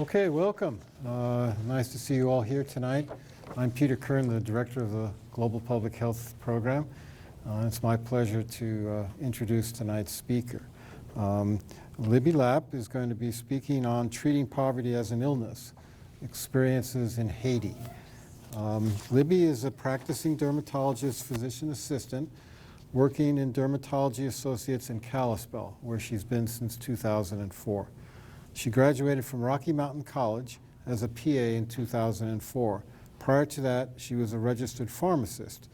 Okay, welcome. Nice to see you all here tonight. I'm Peter Kern, the Director of the Global Public Health Program. It's my pleasure to introduce tonight's speaker. Libby Lapp is going to be speaking on treating poverty as an illness, experiences in Haiti. Libby is a practicing dermatologist, physician assistant, working in Dermatology Associates in Kalispell, where she's been since 2004. She graduated from Rocky Mountain College as a PA in 2004. Prior to that, she was a registered pharmacist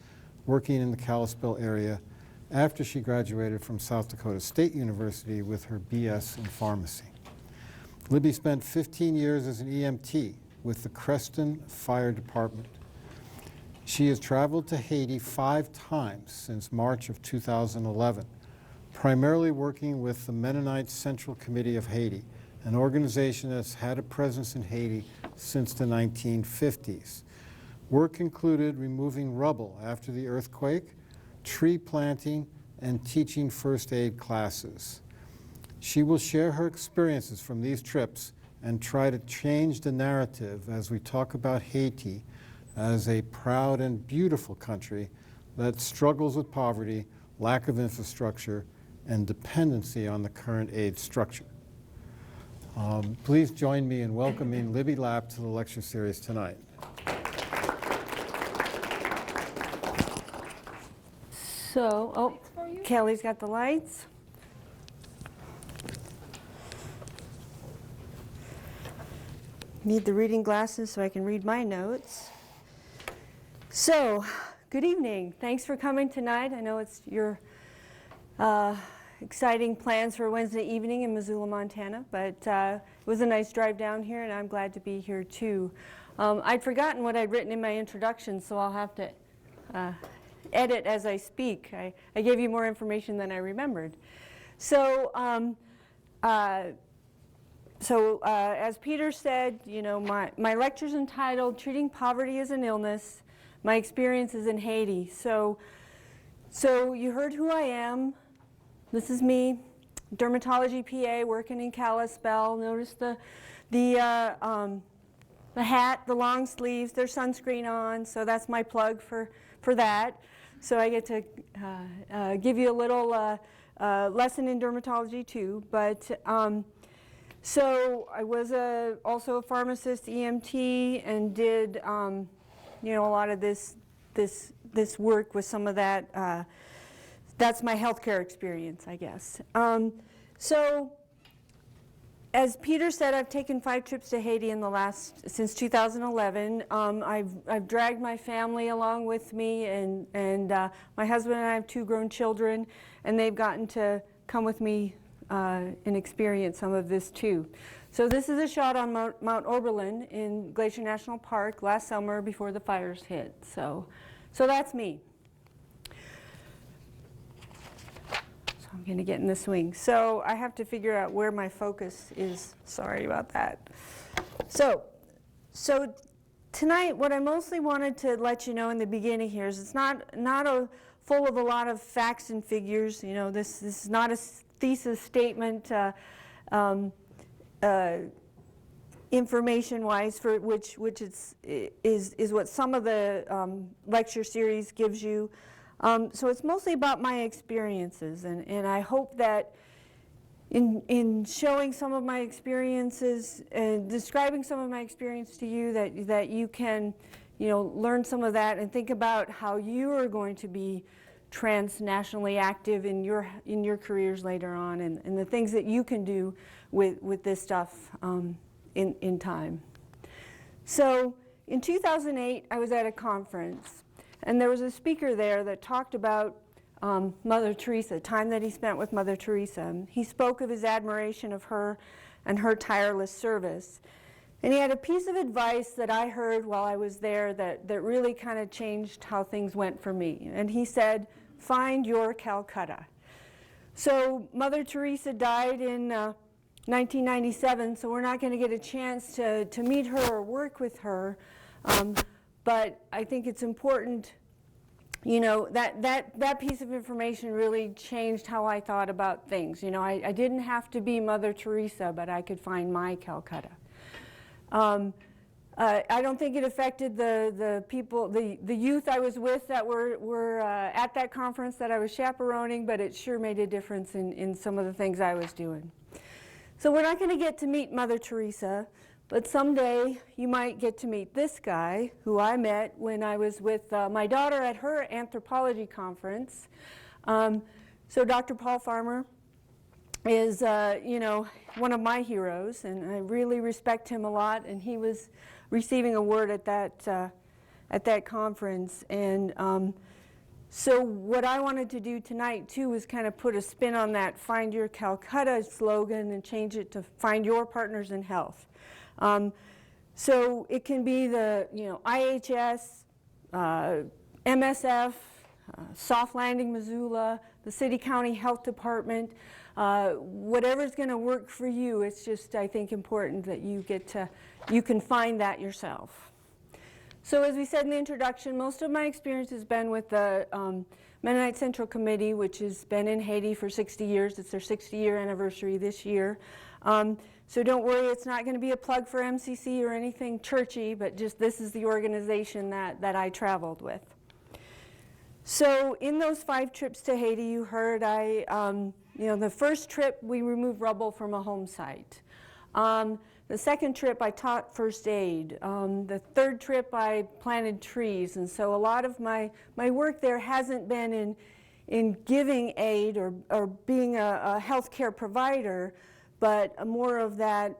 working in the Kalispell area after she graduated from South Dakota State University with her BS in pharmacy. Libby spent 15 years as an EMT with the Creston Fire Department. She has traveled to Haiti 5 times since March of 2011, primarily working with the Mennonite Central Committee of Haiti, an organization that's had a presence in Haiti since the 1950s. Work included removing rubble after the earthquake, tree planting, and teaching first aid classes. She will share her experiences from these trips and try to change the narrative as we talk about Haiti as a proud and beautiful country that struggles with poverty, lack of infrastructure, and dependency on the current aid structure. Please join me in welcoming Libby Lapp to the lecture series tonight. So, Kelly's got the lights. Need the reading glasses so I can read my notes. So, good evening. Thanks for coming tonight. I know it's your exciting plans for Wednesday evening in Missoula, Montana, but it was a nice drive down here, and I'm glad to be here too. I'd forgotten what I'd written in my introduction, so I'll have to edit as I speak. I gave you more information than I remembered. So, as Peter said, you know, my lecture's entitled "Treating Poverty as an Illness: My Experiences in Haiti." So you heard who I am. This is me, dermatology PA, working in Kalispell. Notice the hat, the long sleeves, there's sunscreen on, so that's my plug for that. So I get to give you a little lesson in dermatology too. But so I was also a pharmacist, EMT, and did you know, a lot of this work with some of that. That's my healthcare experience, I guess. So, as Peter said, I've taken 5 trips to Haiti since 2011. I've dragged my family along with me, and my husband and I have 2 grown children, and they've gotten to come with me and experience some of this too. So this is a shot on Mount Oberlin in Glacier National Park last summer before the fires hit. So that's me. I'm going to get in the swing. So I have to figure out where my focus is. Sorry about that. So tonight, what I mostly wanted to let you know in the beginning here is it's not full of a lot of facts and figures. You know, this is not a thesis statement, information-wise, for which is what some of the lecture series gives you. So it's mostly about my experiences, and I hope that in showing some of my experiences and describing some of my experience to you, that you can, you know, learn some of that and think about how you are going to be transnationally active in your careers later on, and the things that you can do with this stuff in time. So in 2008, I was at a conference. And there was a speaker there that talked about Mother Teresa, time that he spent with Mother Teresa. He spoke of his admiration of her and her tireless service. And he had a piece of advice that I heard while I was there that really kind of changed how things went for me. And he said, "Find your Calcutta." So Mother Teresa died in 1997, so we're not going to get a chance to meet her or work with her. But I think it's important, you know, that piece of information really changed how I thought about things. You know, I didn't have to be Mother Teresa, but I could find my Calcutta. I don't think it affected the people, the youth I was with that were at that conference that I was chaperoning, but it sure made a difference in some of the things I was doing. So we're not going to get to meet Mother Teresa, but someday you might get to meet this guy who I met when I was with my daughter at her anthropology conference. So Dr. Paul Farmer is, you know, one of my heroes, and I really respect him a lot, and he was receiving a word at that conference. And so what I wanted to do tonight, too, was kind of put a spin on that Find Your Calcutta slogan and change it to Find Your Partners in Health. So it can be the, you know, IHS, MSF, Soft Landing Missoula, the City County Health Department, whatever's going to work for you. It's just, I think, important that you can find that yourself. So as we said in the introduction, most of my experience has been with the Mennonite Central Committee, which has been in Haiti for 60 years. It's their 60-year anniversary this year. So don't worry, it's not going to be a plug for MCC or anything churchy, but just this is the organization that I traveled with. So in those 5 trips to Haiti, you heard you know, the first trip we removed rubble from a home site. The second trip I taught first aid. The third trip I planted trees, and so a lot of my work there hasn't been in giving aid or being a healthcare provider, but more of that,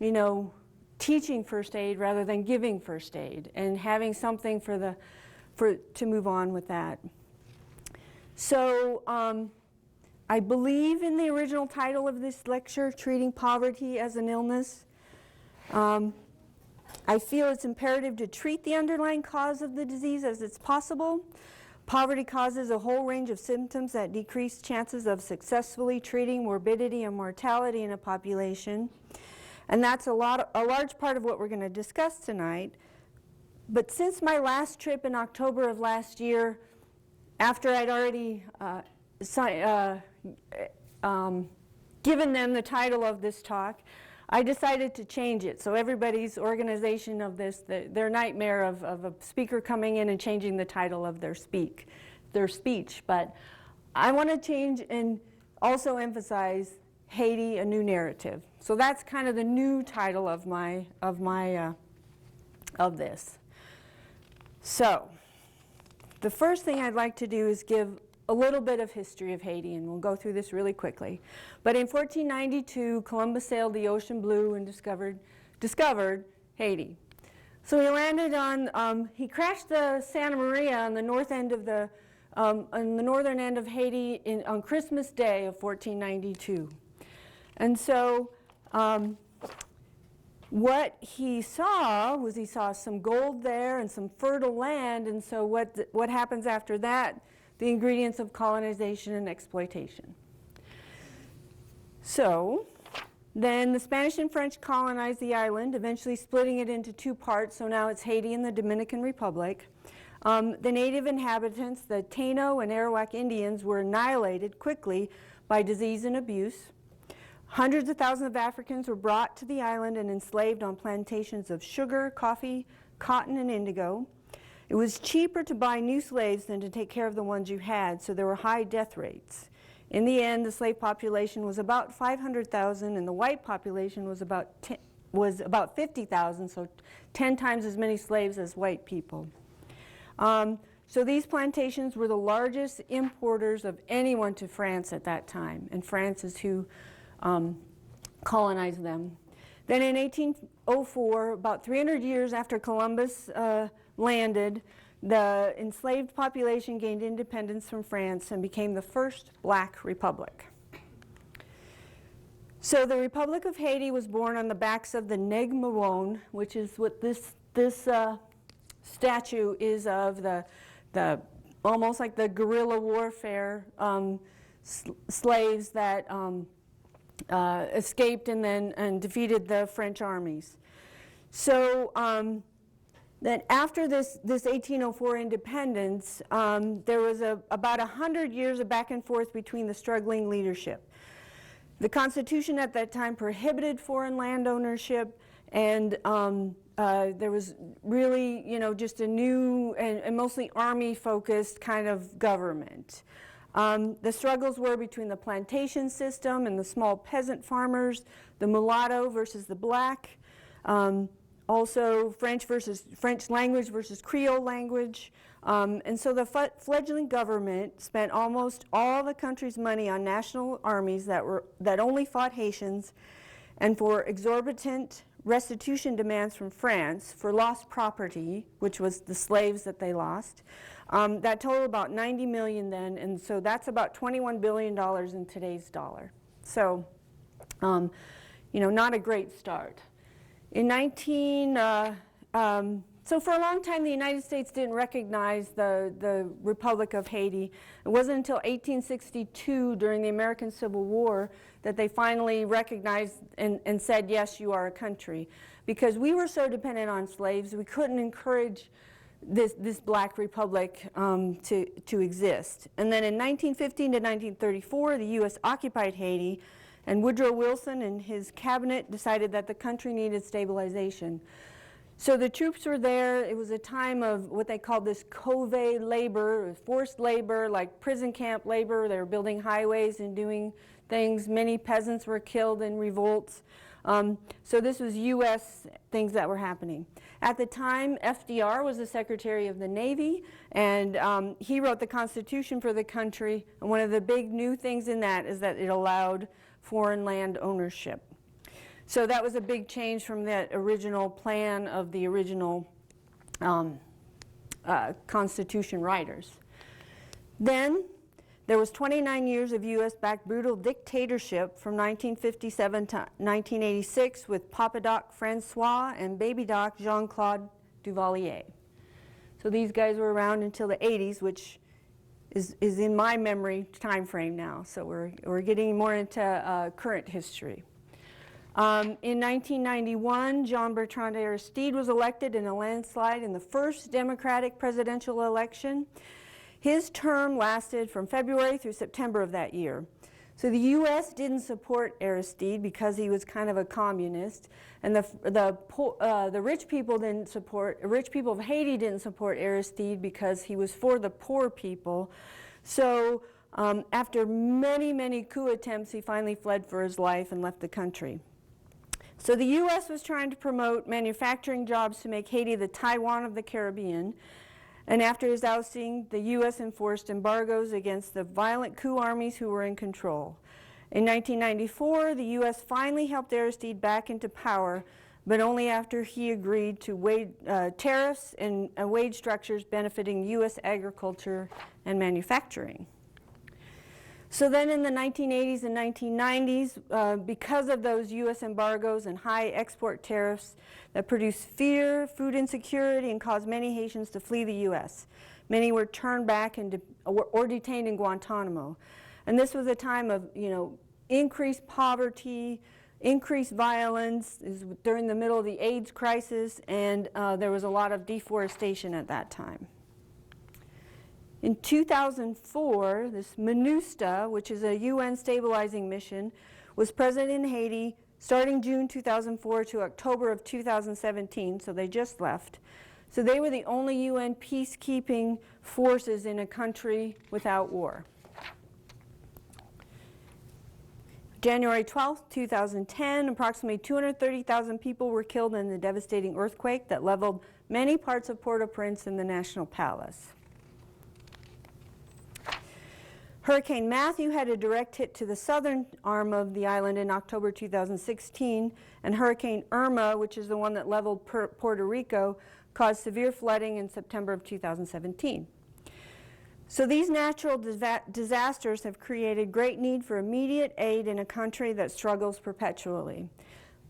you know, teaching first aid rather than giving first aid and having something to move on with that. So I believe in the original title of this lecture, Treating Poverty as an Illness. I feel it's imperative to treat the underlying cause of the disease as it's possible. Poverty causes a whole range of symptoms that decrease chances of successfully treating morbidity and mortality in a population. And that's a large part of what we're going to discuss tonight. But since my last trip in October of last year, after I'd already given them the title of this talk, I decided to change it. So everybody's organization of this, their nightmare of a speaker coming in and changing the title of their speech. But I want to change and also emphasize Haiti, a new narrative. So that's kind of the new title of this. So the first thing I'd like to do is give a little bit of history of Haiti, and we'll go through this really quickly. But in 1492, Columbus sailed the ocean blue and discovered Haiti. So he landed on, he crashed the Santa Maria on the north end of on the northern end of Haiti on Christmas Day of 1492. And so what he saw was some gold there and some fertile land, and so what happens after that? The ingredients of colonization and exploitation. So then the Spanish and French colonized the island, eventually splitting it into 2 parts, so now it's Haiti and the Dominican Republic. The native inhabitants, the Taino and Arawak Indians, were annihilated quickly by disease and abuse. Hundreds of thousands of Africans were brought to the island and enslaved on plantations of sugar, coffee, cotton, and indigo. It was cheaper to buy new slaves than to take care of the ones you had, so there were high death rates. In the end, the slave population was about 500,000, and the white population was about 50,000, so 10 times as many slaves as white people. So these plantations were the largest importers of anyone to France at that time, and France is who colonized them. Then in 1804, about 300 years after Columbus landed, the enslaved population gained independence from France and became the first black republic. So the Republic of Haiti was born on the backs of the Negmawon, which is what this statue is of, the almost like the guerrilla warfare slaves that escaped and defeated the French armies. So then after this 1804 independence, there was about 100 years of back and forth between the struggling leadership. The Constitution at that time prohibited foreign land ownership, And there was really, just a new and mostly army-focused kind of government. The struggles were between the plantation system and the small peasant farmers, the mulatto versus the black, also French language versus Creole language. And so the fledgling government spent almost all the country's money on national armies that only fought Haitians, and for exorbitant restitution demands from France for lost property, which was the slaves that they lost. That totaled about 90 million then, and so that's about $21 billion in today's dollar. So, not a great start. So for a long time, the United States didn't recognize the Republic of Haiti. It wasn't until 1862, during the American Civil War, that they finally recognized and said, yes, you are a country. Because we were so dependent on slaves, we couldn't encourage this black republic to exist. And then in 1915 to 1934, the U.S. occupied Haiti, and Woodrow Wilson and his cabinet decided that the country needed stabilization. So the troops were there. It was a time of what they called this covey labor, forced labor, like prison camp labor. They were building highways and doing things. Many peasants were killed in revolts. So this was U.S. things that were happening. At the time, FDR was the Secretary of the Navy, and he wrote the Constitution for the country. And one of the big new things in that is that it allowed foreign land ownership. So that was a big change from that original plan of the original Constitution writers. Then there was 29 years of U.S.-backed brutal dictatorship from 1957 to 1986 with Papa Doc Francois and Baby Doc Jean-Claude Duvalier. So these guys were around until the 80s, which is in my memory time frame now. So we're getting more into current history. In 1991, Jean-Bertrand Aristide was elected in a landslide in the first Democratic presidential election. His term lasted from February through September of that year. So the U.S. didn't support Aristide because he was kind of a communist, and the rich people of Haiti didn't support Aristide because he was for the poor people. So after many, many coup attempts, he finally fled for his life and left the country. So the U.S. was trying to promote manufacturing jobs to make Haiti the Taiwan of the Caribbean. And after his ousting, the U.S. enforced embargoes against the violent coup armies who were in control. In 1994, the U.S. finally helped Aristide back into power, but only after he agreed to tariffs and wage structures benefiting U.S. agriculture and manufacturing. So then in the 1980s and 1990s, because of those U.S. embargoes and high export tariffs that produced fear, food insecurity, and caused many Haitians to flee the U.S., many were turned back or detained in Guantanamo. And this was a time of, increased poverty, increased violence. It was during the middle of the AIDS crisis, and there was a lot of deforestation at that time. In 2004, this MINUSTA, which is a UN stabilizing mission, was present in Haiti starting June 2004 to October of 2017, so they just left. So they were the only UN peacekeeping forces in a country without war. January 12, 2010, approximately 230,000 people were killed in the devastating earthquake that leveled many parts of Port-au-Prince and the National Palace. Hurricane Matthew had a direct hit to the southern arm of the island in October 2016, and Hurricane Irma, which is the one that leveled Puerto Rico, caused severe flooding in September of 2017. So these natural disasters have created great need for immediate aid in a country that struggles perpetually.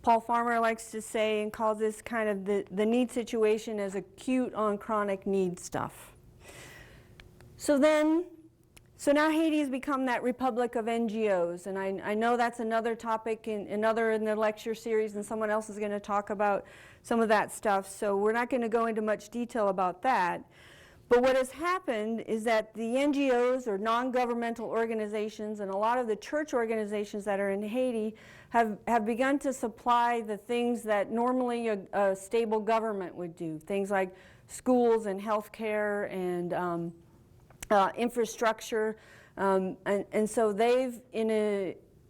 Paul Farmer likes to say and calls this kind of the need situation as acute on chronic need stuff. So now Haiti has become that republic of NGOs, and I know that's another topic in the lecture series, and someone else is going to talk about some of that stuff, so we're not going to go into much detail about that. But what has happened is that the NGOs, or non-governmental organizations, and a lot of the church organizations that are in Haiti have begun to supply the things that normally a stable government would do, things like schools and healthcare and infrastructure. And so they've, in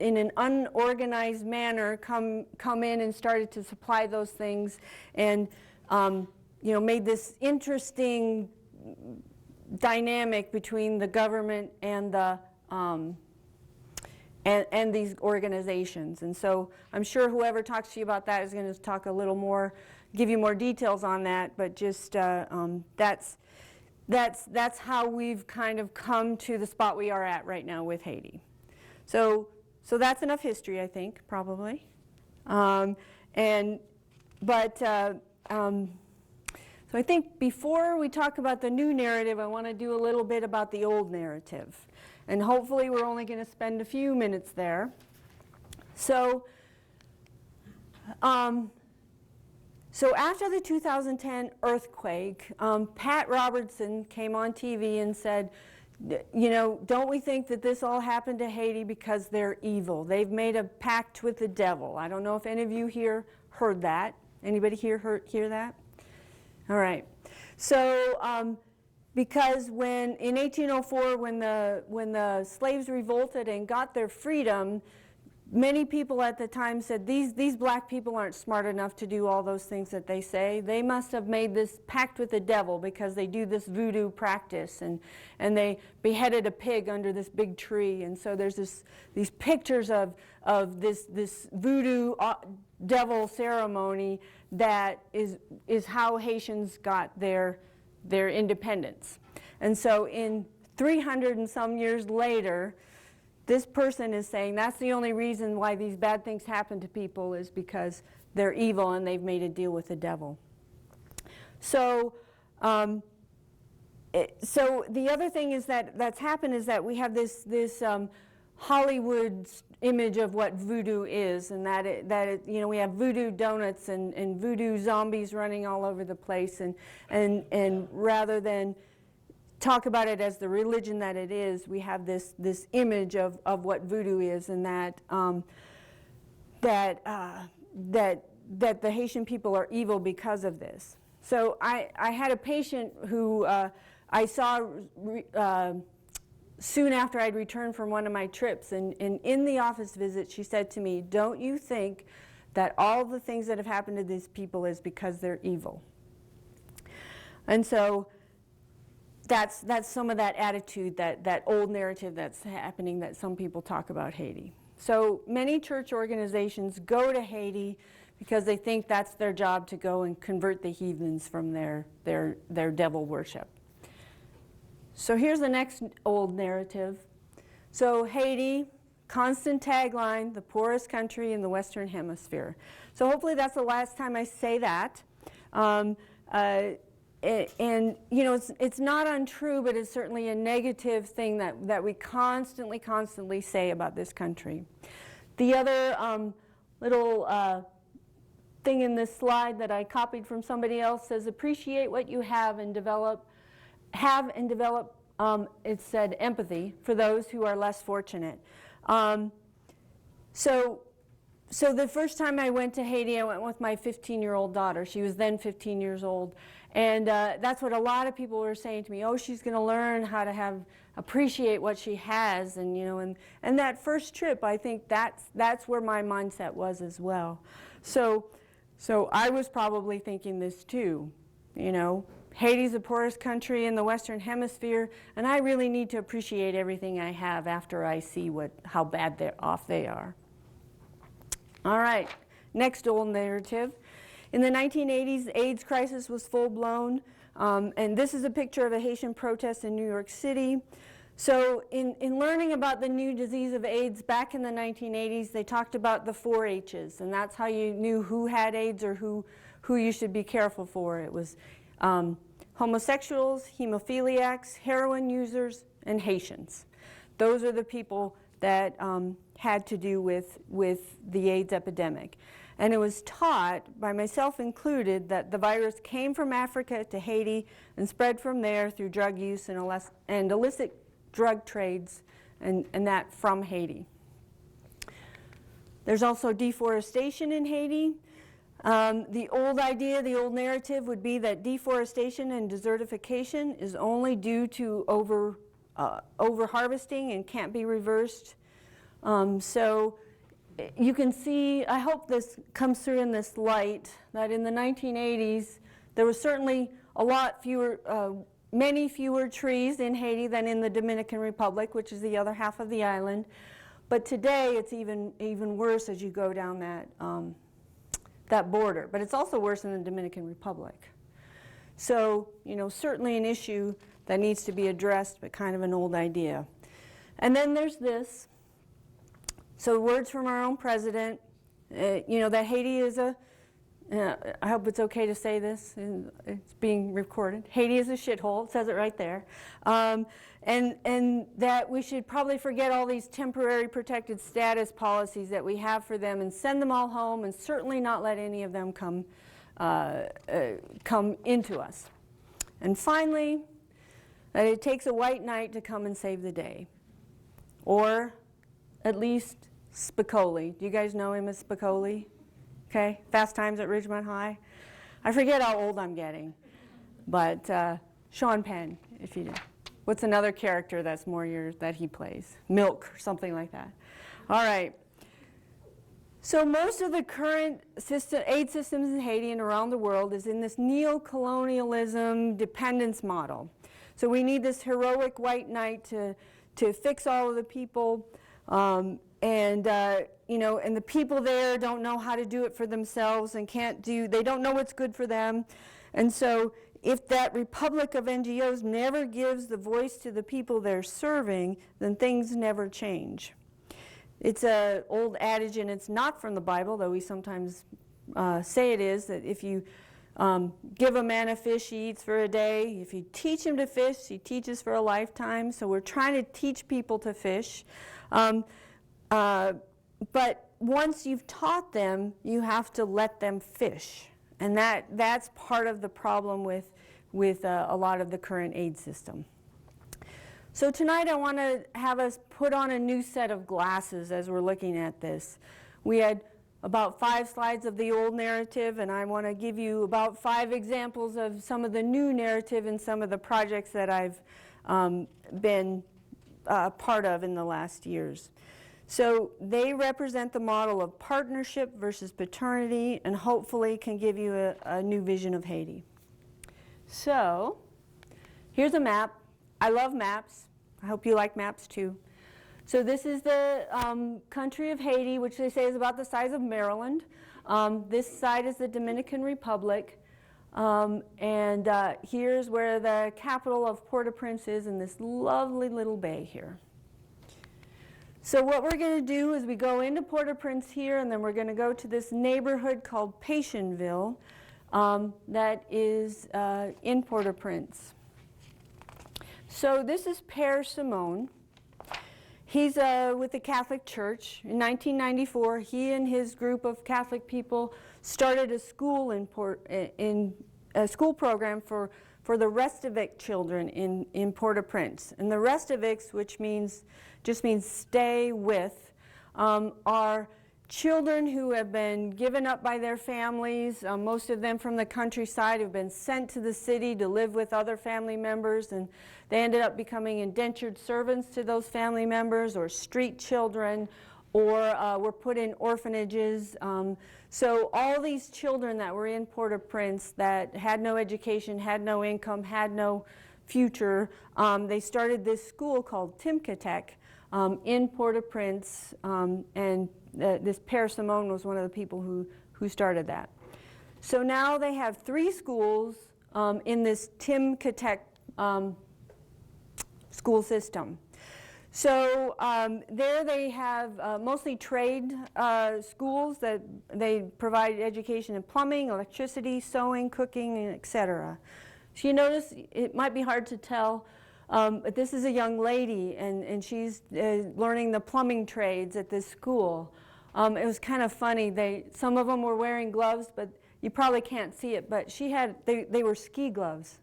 an unorganized manner, come in and started to supply those things, and made this interesting dynamic between the government and the and these organizations. And so I'm sure whoever talks to you about that is going to talk a little more, give you more details on that. But just that's how we've kind of come to the spot we are at right now with Haiti. So that's enough history, I think, probably. So I think before we talk about the new narrative, I want to do a little bit about the old narrative. And hopefully we're only going to spend a few minutes there. So after the 2010 earthquake, Pat Robertson came on TV and said, don't we think that this all happened to Haiti because they're evil? They've made a pact with the devil. I don't know if any of you here heard that. Anybody here hear that? All right. So because in 1804, when the slaves revolted and got their freedom, many people at the time said, these black people aren't smart enough to do all those things that they say. They must have made this pact with the devil because they do this voodoo practice, and they beheaded a pig under this big tree. And so there's these pictures of this voodoo devil ceremony that is how Haitians got their independence. And so in 300 and some years later, this person is saying that's the only reason why these bad things happen to people is because they're evil and they've made a deal with the devil. So the other thing is that's happened is that we have this Hollywood image of what voodoo is, and we have voodoo donuts and voodoo zombies running all over the place, and rather than talk about it as the religion that it is, we have this image of what voodoo is, and that the Haitian people are evil because of this. So I had a patient who I saw soon after I'd returned from one of my trips, and in the office visit she said to me, "Don't you think that all the things that have happened to these people is because they're evil?" And so that's some of that attitude, that old narrative that's happening that some people talk about Haiti. So many church organizations go to Haiti because they think that's their job, to go and convert the heathens from their devil worship. So here's the next old narrative. So Haiti, constant tagline, the poorest country in the Western Hemisphere. So hopefully that's the last time I say that. And it's not untrue, but it's certainly a negative thing that we constantly say about this country. The other little thing in this slide that I copied from somebody else says, appreciate what you have and develop, it said, empathy for those who are less fortunate. So the first time I went to Haiti, I went with my 15-year-old daughter. She was then 15 years old. And that's what a lot of people were saying to me. Oh, she's going to learn how to appreciate what she has. And that first trip, I think that's where my mindset was as well. So I was probably thinking this too. Haiti's the poorest country in the Western Hemisphere, and I really need to appreciate everything I have after I see how bad off they are. All right, next old narrative. In the 1980s, the AIDS crisis was full-blown, and this is a picture of a Haitian protest in New York City. So in learning about the new disease of AIDS back in the 1980s, they talked about the 4 H's, and that's how you knew who had AIDS or who you should be careful for. It was homosexuals, hemophiliacs, heroin users, and Haitians. Those are the people that had to do with the AIDS epidemic. And it was taught, by myself included, that the virus came from Africa to Haiti and spread from there through drug use and illicit drug trades, and that from Haiti. There's also deforestation in Haiti. The old idea, the old narrative would be that deforestation and desertification is only due to over-harvesting and can't be reversed. So you can see, I hope this comes through in this light, that in the 1980s, there was certainly many fewer trees in Haiti than in the Dominican Republic, which is the other half of the island. But today, it's even worse as you go down that border. But it's also worse in the Dominican Republic. So, certainly an issue that needs to be addressed, but kind of an old idea. And then there's this. So words from our own president, that Haiti is I hope it's okay to say this, and it's being recorded. Haiti is a shithole, it says it right there. And that we should probably forget all these temporary protected status policies that we have for them and send them all home, and certainly not let any of them come into us. And finally, that it takes a white knight to come and save the day. Or at least Spicoli. Do you guys know him as Spicoli? Okay, Fast Times at Ridgemont High. I forget how old I'm getting, but Sean Penn, if you do. What's another character that's more years that he plays? Milk or something like that. All right. So most of the current aid systems in Haiti and around the world is in this neo-colonialism dependence model. So we need this heroic white knight to fix all of the people, and the people there don't know how to do it for themselves and they don't know what's good for them. And so if that republic of NGOs never gives the voice to the people they're serving, then things never change. It's an old adage, and it's not from the Bible, though we sometimes say it is, that if you give a man a fish, he eats for a day. If you teach him to fish, he teaches for a lifetime. So we're trying to teach people to fish. But once you've taught them, you have to let them fish. And that's part of the problem with a lot of the current aid system. So tonight I want to have us put on a new set of glasses as we're looking at this. We had about 5 slides of the old narrative, and I want to give you about 5 examples of some of the new narrative and some of the projects that I've been part of in the last years. So they represent the model of partnership versus paternity, and hopefully can give you a new vision of Haiti. So here's a map. I love maps. I hope you like maps too. So this is the country of Haiti, which they say is about the size of Maryland. This side is the Dominican Republic. And here's where the capital of Port-au-Prince is, in this lovely little bay here. So what we're going to do is we go into Port-au-Prince here, and then we're going to go to this neighborhood called Pétionville that is in Port-au-Prince. So this is Père Simon. He's with the Catholic Church. In 1994, he and his group of Catholic people started a school a school program for the Restavek children in Port-au-Prince. And the Restaviks, which just means stay with, are children who have been given up by their families. Most of them from the countryside have been sent to the city to live with other family members, and they ended up becoming indentured servants to those family members, or street children, or were put in orphanages. So all these children that were in Port-au-Prince that had no education, had no income, had no future, they started this school called Timkatech in Port-au-Prince, and this Père Simon was one of the people who started that. So now they have 3 schools in this Timkatech school system. So there they have mostly trade schools that they provide education in plumbing, electricity, sewing, cooking, etc. So you notice it might be hard to tell, but this is a young lady, and she's learning the plumbing trades at this school. It was kind of funny. Some of them were wearing gloves, but you probably can't see it, but they were ski gloves.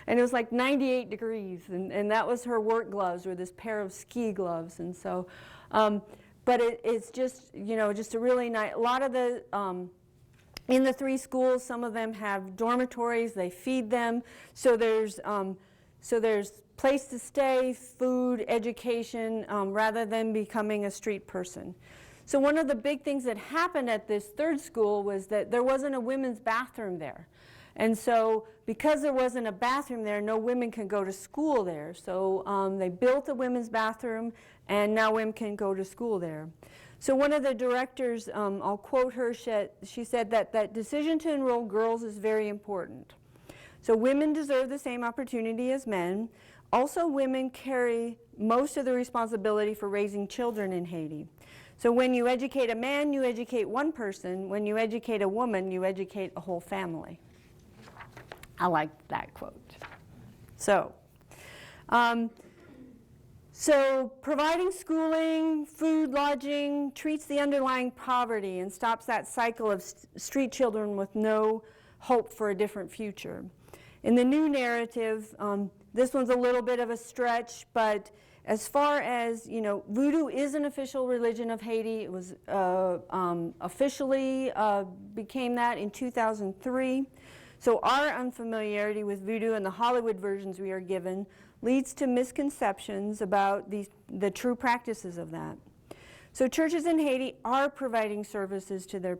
And it was like 98 degrees, and that was her work gloves, were this pair of ski gloves. And so, but it's just, just a really nice, a lot of the, in the 3 schools, some of them have dormitories, they feed them, so there's place to stay, food, education, rather than becoming a street person. So one of the big things that happened at this 3rd school was that there wasn't a women's bathroom there. And so because there wasn't a bathroom there, no women can go to school there. So they built a women's bathroom, and now women can go to school there. So one of the directors, I'll quote her, she said that decision to enroll girls is very important. So women deserve the same opportunity as men. Also, women carry most of the responsibility for raising children in Haiti. So when you educate a man, you educate one person. When you educate a woman, you educate a whole family. I like that quote. So providing schooling, food, lodging treats the underlying poverty and stops that cycle of street children with no hope for a different future. In the new narrative, this one's a little bit of a stretch, but as far as, voodoo is an official religion of Haiti. It was officially became that in 2003. So our unfamiliarity with voodoo and the Hollywood versions we are given leads to misconceptions about the true practices of that. So churches in Haiti are providing services to their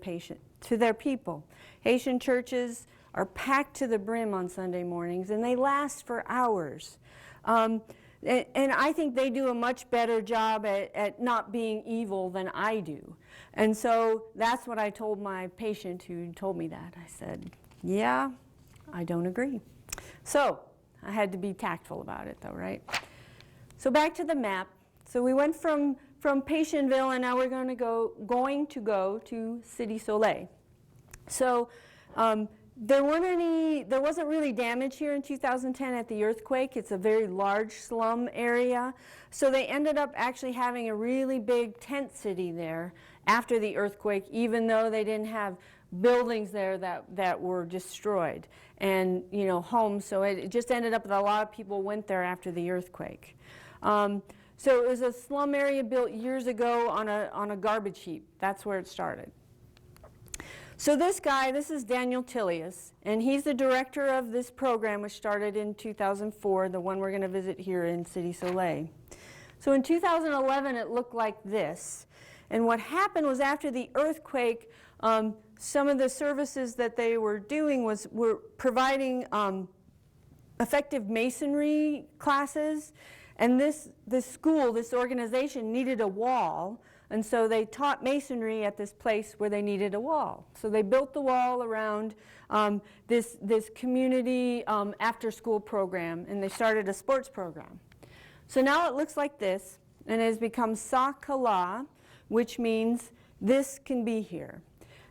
people. Haitian churches are packed to the brim on Sunday mornings, and they last for hours. And I think they do a much better job at not being evil than I do. And so that's what I told my patient who told me that. I said, yeah, I don't agree. So I had to be tactful about it, though, right? So back to the map. So we went from Patientville, and now we're going to go to Cité Soleil. So there wasn't really damage here in 2010 at the earthquake. It's a very large slum area. So they ended up actually having a really big tent city there after the earthquake, even though they didn't have buildings there that were destroyed and homes. So it just ended up that a lot of people went there after the earthquake. So it was a slum area built years ago on a garbage heap. That's where it started. So this is Daniel Tilius, and he's the director of this program, which started in 2004, the one we're going to visit here in Cité Soleil. So in 2011, it looked like this. And what happened was after the earthquake, some of the services that they were doing were providing effective masonry classes. And this school, this organization, needed a wall. And so they taught masonry at this place where they needed a wall. So they built the wall around this community after-school program, and they started a sports program. So now it looks like this, and it has become Sa Kala, which means this can be here.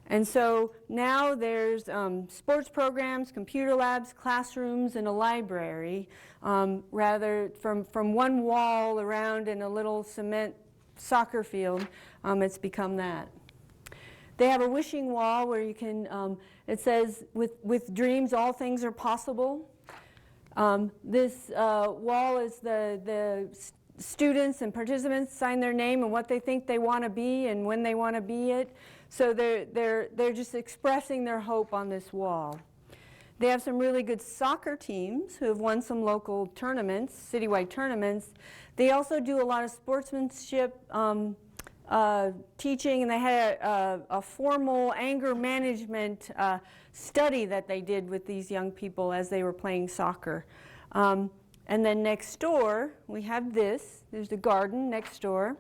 And so now there's sports programs, computer labs, classrooms, and a library, rather from one wall around in a little cement soccer field. It's become that. They have a wishing wall where you can, it says, with dreams all things are possible. This wall is the students and participants sign their name and what they think they want to be and when they want to be it. So they're just expressing their hope on this wall. They have some really good soccer teams who have won some local tournaments, citywide tournaments. They also do a lot of sportsmanship teaching, and they had a formal anger management study that they did with these young people as they were playing soccer. And then next door, we have this. There's the garden next door.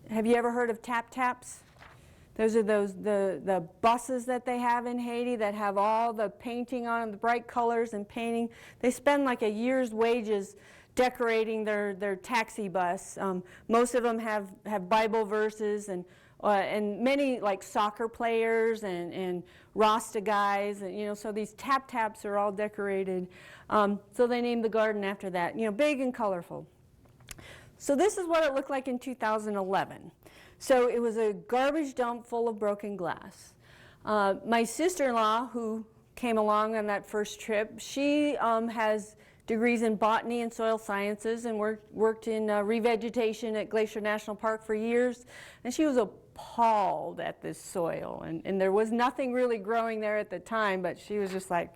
Have you ever heard of Tap Taps? Those are the buses that they have in Haiti that have all the painting on them, the bright colors and painting. They spend like a year's wages decorating their taxi bus. Most of them have Bible verses and many like soccer players and Rasta guys, and so these Tap Taps are all decorated. So they named the garden after that, big and colorful. So this is what it looked like in 2011. So it was a garbage dump full of broken glass. My sister-in-law, who came along on that first trip, she has degrees in botany and soil sciences and worked in revegetation at Glacier National Park for years. And she was appalled at this soil. And there was nothing really growing there at the time, but she was just like,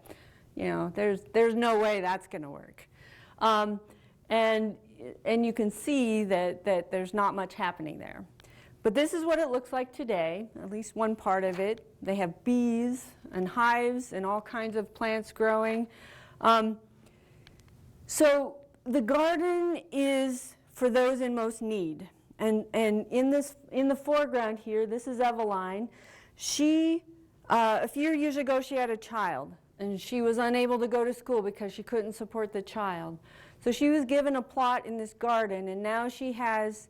you know, there's no way that's going to work. And you can see that there's not much happening there. But this is what it looks like today, at least one part of it. They have bees and hives and all kinds of plants growing. So the garden is for those in most need. And in the foreground here, this is Eveline. She, a few years ago, she had a child, and she was unable to go to school because she couldn't support the child. So she was given a plot in this garden, and now she has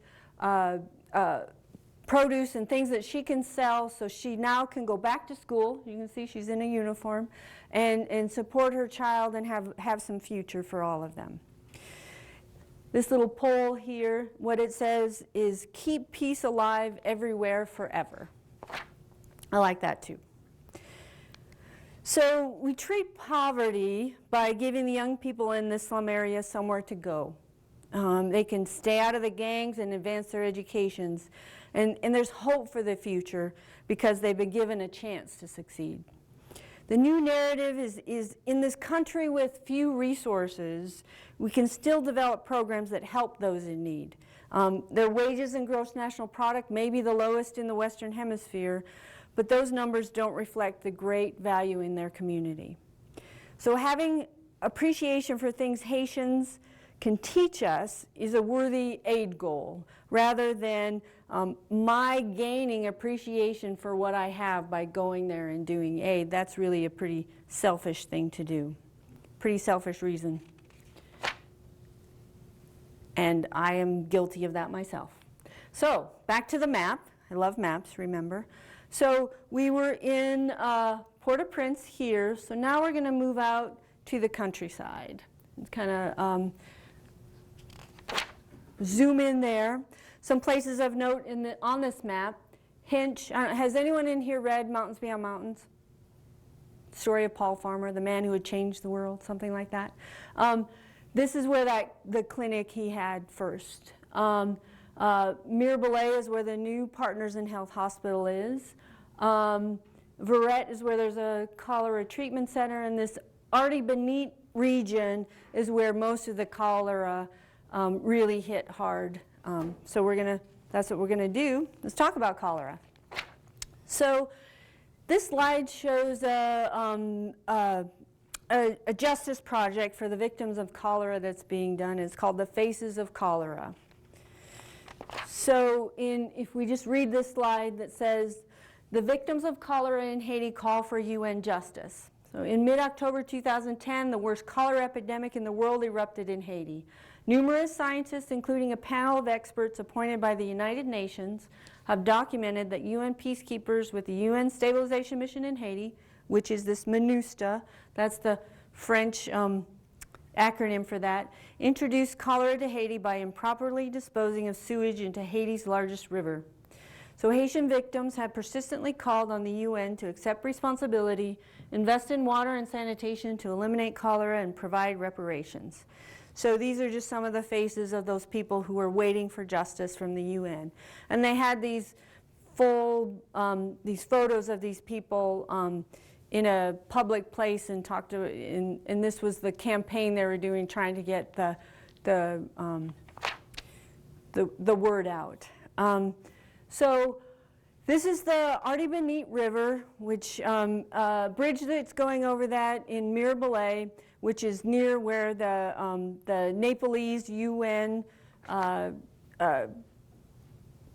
produce and things that she can sell, so she now can go back to school. You can see she's in a uniform, and support her child and have some future for all of them. This little pole here, what it says is keep peace alive everywhere forever. I like that too. So we treat poverty by giving the young people in the slum area somewhere to go. They can stay out of the gangs and advance their educations. And there's hope for the future because they've been given a chance to succeed. The new narrative is in this country with few resources, we can still develop programs that help those in need. Their wages and gross national product may be the lowest in the Western Hemisphere, but those numbers don't reflect the great value in their community. So having appreciation for things Haitians can teach us is a worthy aid goal, rather than my gaining appreciation for what I have by going there and doing aid. That's really a pretty selfish thing to do, pretty selfish reason. And I am guilty of that myself. So back to the map. I love maps, remember. So we were in Port-au-Prince here, so now we're going to move out to the countryside. It's kind of zoom in there. Some places of note on this map. Hinch, has anyone in here read Mountains Beyond Mountains? Story of Paul Farmer, the man who had changed the world, something like that. This is where the clinic he had first. Mirabelais is where the new Partners in Health Hospital is. Verret is where there's a cholera treatment center, and this Artibonite region is where most of the cholera really hit hard. So that's what we're gonna do. Let's talk about cholera. So this slide shows a justice project for the victims of cholera that's being done. It's called the Faces of Cholera. So if we just read this slide that says, the victims of cholera in Haiti call for UN justice. So in mid-October 2010, the worst cholera epidemic in the world erupted in Haiti. Numerous scientists, including a panel of experts appointed by the United Nations, have documented that UN peacekeepers with the UN Stabilization Mission in Haiti, which is this MINUSTAH, that's the French acronym for that, introduced cholera to Haiti by improperly disposing of sewage into Haiti's largest river. So Haitian victims have persistently called on the UN to accept responsibility, invest in water and sanitation to eliminate cholera, and provide reparations. So these are just some of the faces of those people who were waiting for justice from the UN. And they had these these photos of these people in a public place and talked to, and this was the campaign they were doing, trying to get the word out. So this is the Artibonite River, which bridge that's going over that in Mirabelais, which is near where the Nepalese UN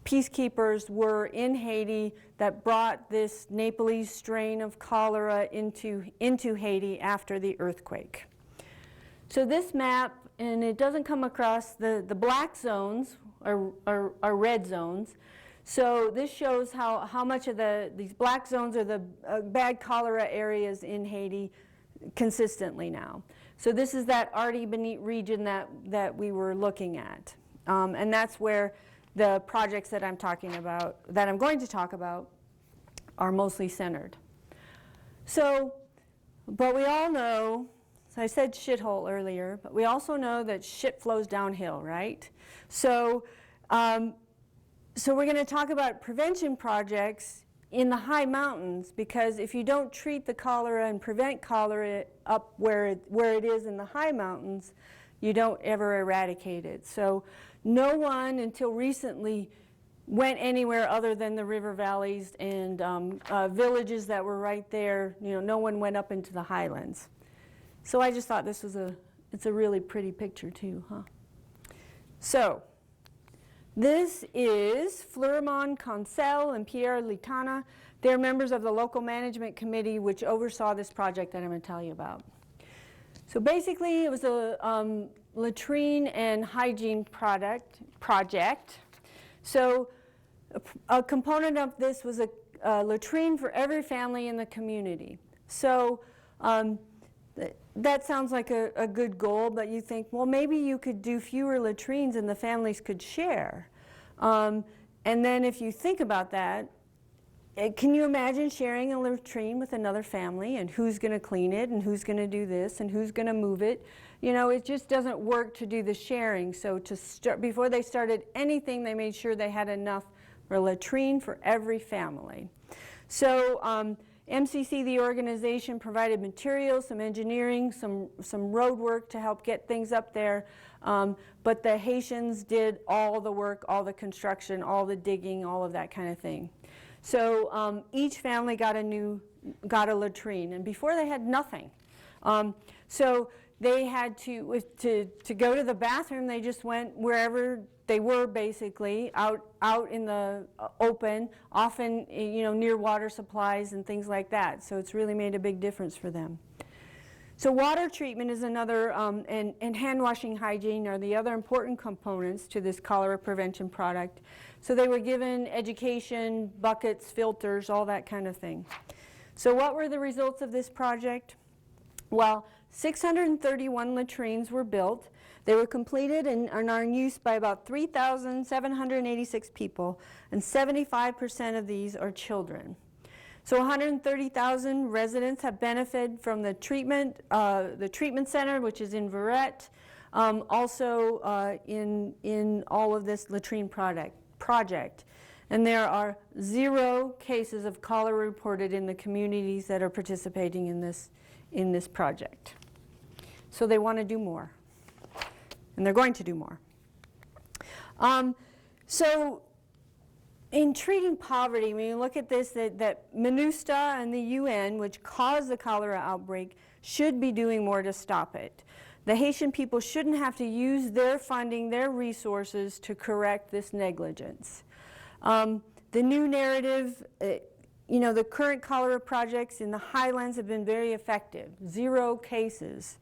peacekeepers were in Haiti that brought this Nepalese strain of cholera into Haiti after the earthquake. So this map, and it doesn't come across, the black zones are red zones. So this shows how much of these black zones are the bad cholera areas in Haiti consistently now. So this is that Artibonite region that we were looking at. And that's where the projects that I'm talking about, that I'm going to talk about, are mostly centered. So, but we all know, so I said shithole earlier, but we also know that shit flows downhill, right? So, so we're going to talk about prevention projects in the high mountains, because if you don't treat the cholera and prevent cholera up where it is in the high mountains, you don't ever eradicate it. So no one until recently went anywhere other than the river valleys and villages that were right there. You know, no one went up into the highlands. So I just thought this was it's a really pretty picture too, huh? So this is Florimond Concel and Pierre Litana. They're members of the local management committee which oversaw this project that I'm going to tell you about. So basically it was a latrine and hygiene project. So a component of this was a latrine for every family in the community. So that sounds like a good goal, but you think, well, maybe you could do fewer latrines and the families could share. And then if you think about that, can you imagine sharing a latrine with another family, and who's going to clean it, and who's going to do this, and who's going to move it? You know, it just doesn't work to do the sharing. So to start, before they started anything, they made sure they had enough for a latrine for every family. So MCC, the organization, provided materials, some engineering, some road work to help get things up there. But the Haitians did all the work, all the construction, all the digging, all of that kind of thing. So each family got a latrine, and before they had nothing. So they had to go to the bathroom. They just went wherever they were, basically out in the open, often near water supplies and things like that. So it's really made a big difference for them. So water treatment is another, and hand washing hygiene are the other important components to this cholera prevention product. So they were given education, buckets, filters, all that kind of thing. So what were the results of this project? Well, 631 latrines were built. They were completed and are in use by about 3,786 people, and 75% of these are children. So 130,000 residents have benefited from the treatment center, which is in Verret, also in all of this latrine project. And there are 0 cases of cholera reported in the communities that are participating in this project. So they want to do more, and they're going to do more. So in treating poverty, when you look at this, that MINUSTA and the UN, which caused the cholera outbreak, should be doing more to stop it. The Haitian people shouldn't have to use their funding, their resources to correct this negligence. The new narrative, the current cholera projects in the highlands have been very effective, 0 cases.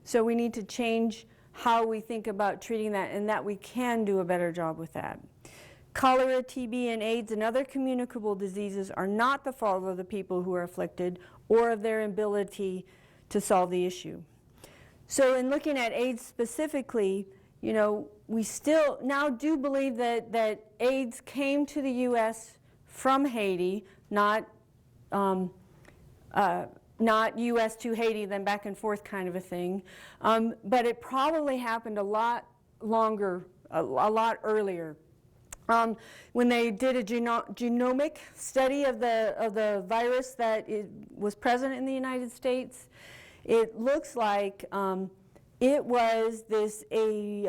So we need to change how we think about treating that, and that we can do a better job with that. Cholera, TB, and AIDS and other communicable diseases are not the fault of the people who are afflicted or of their ability to solve the issue. So in looking at AIDS specifically, we still now do believe that AIDS came to the U.S. from Haiti, not U.S. to Haiti, then back and forth kind of a thing. But it probably happened a lot longer, a lot earlier. When they did a genomic study of the virus that was present in the United States, it looks like it was this HIV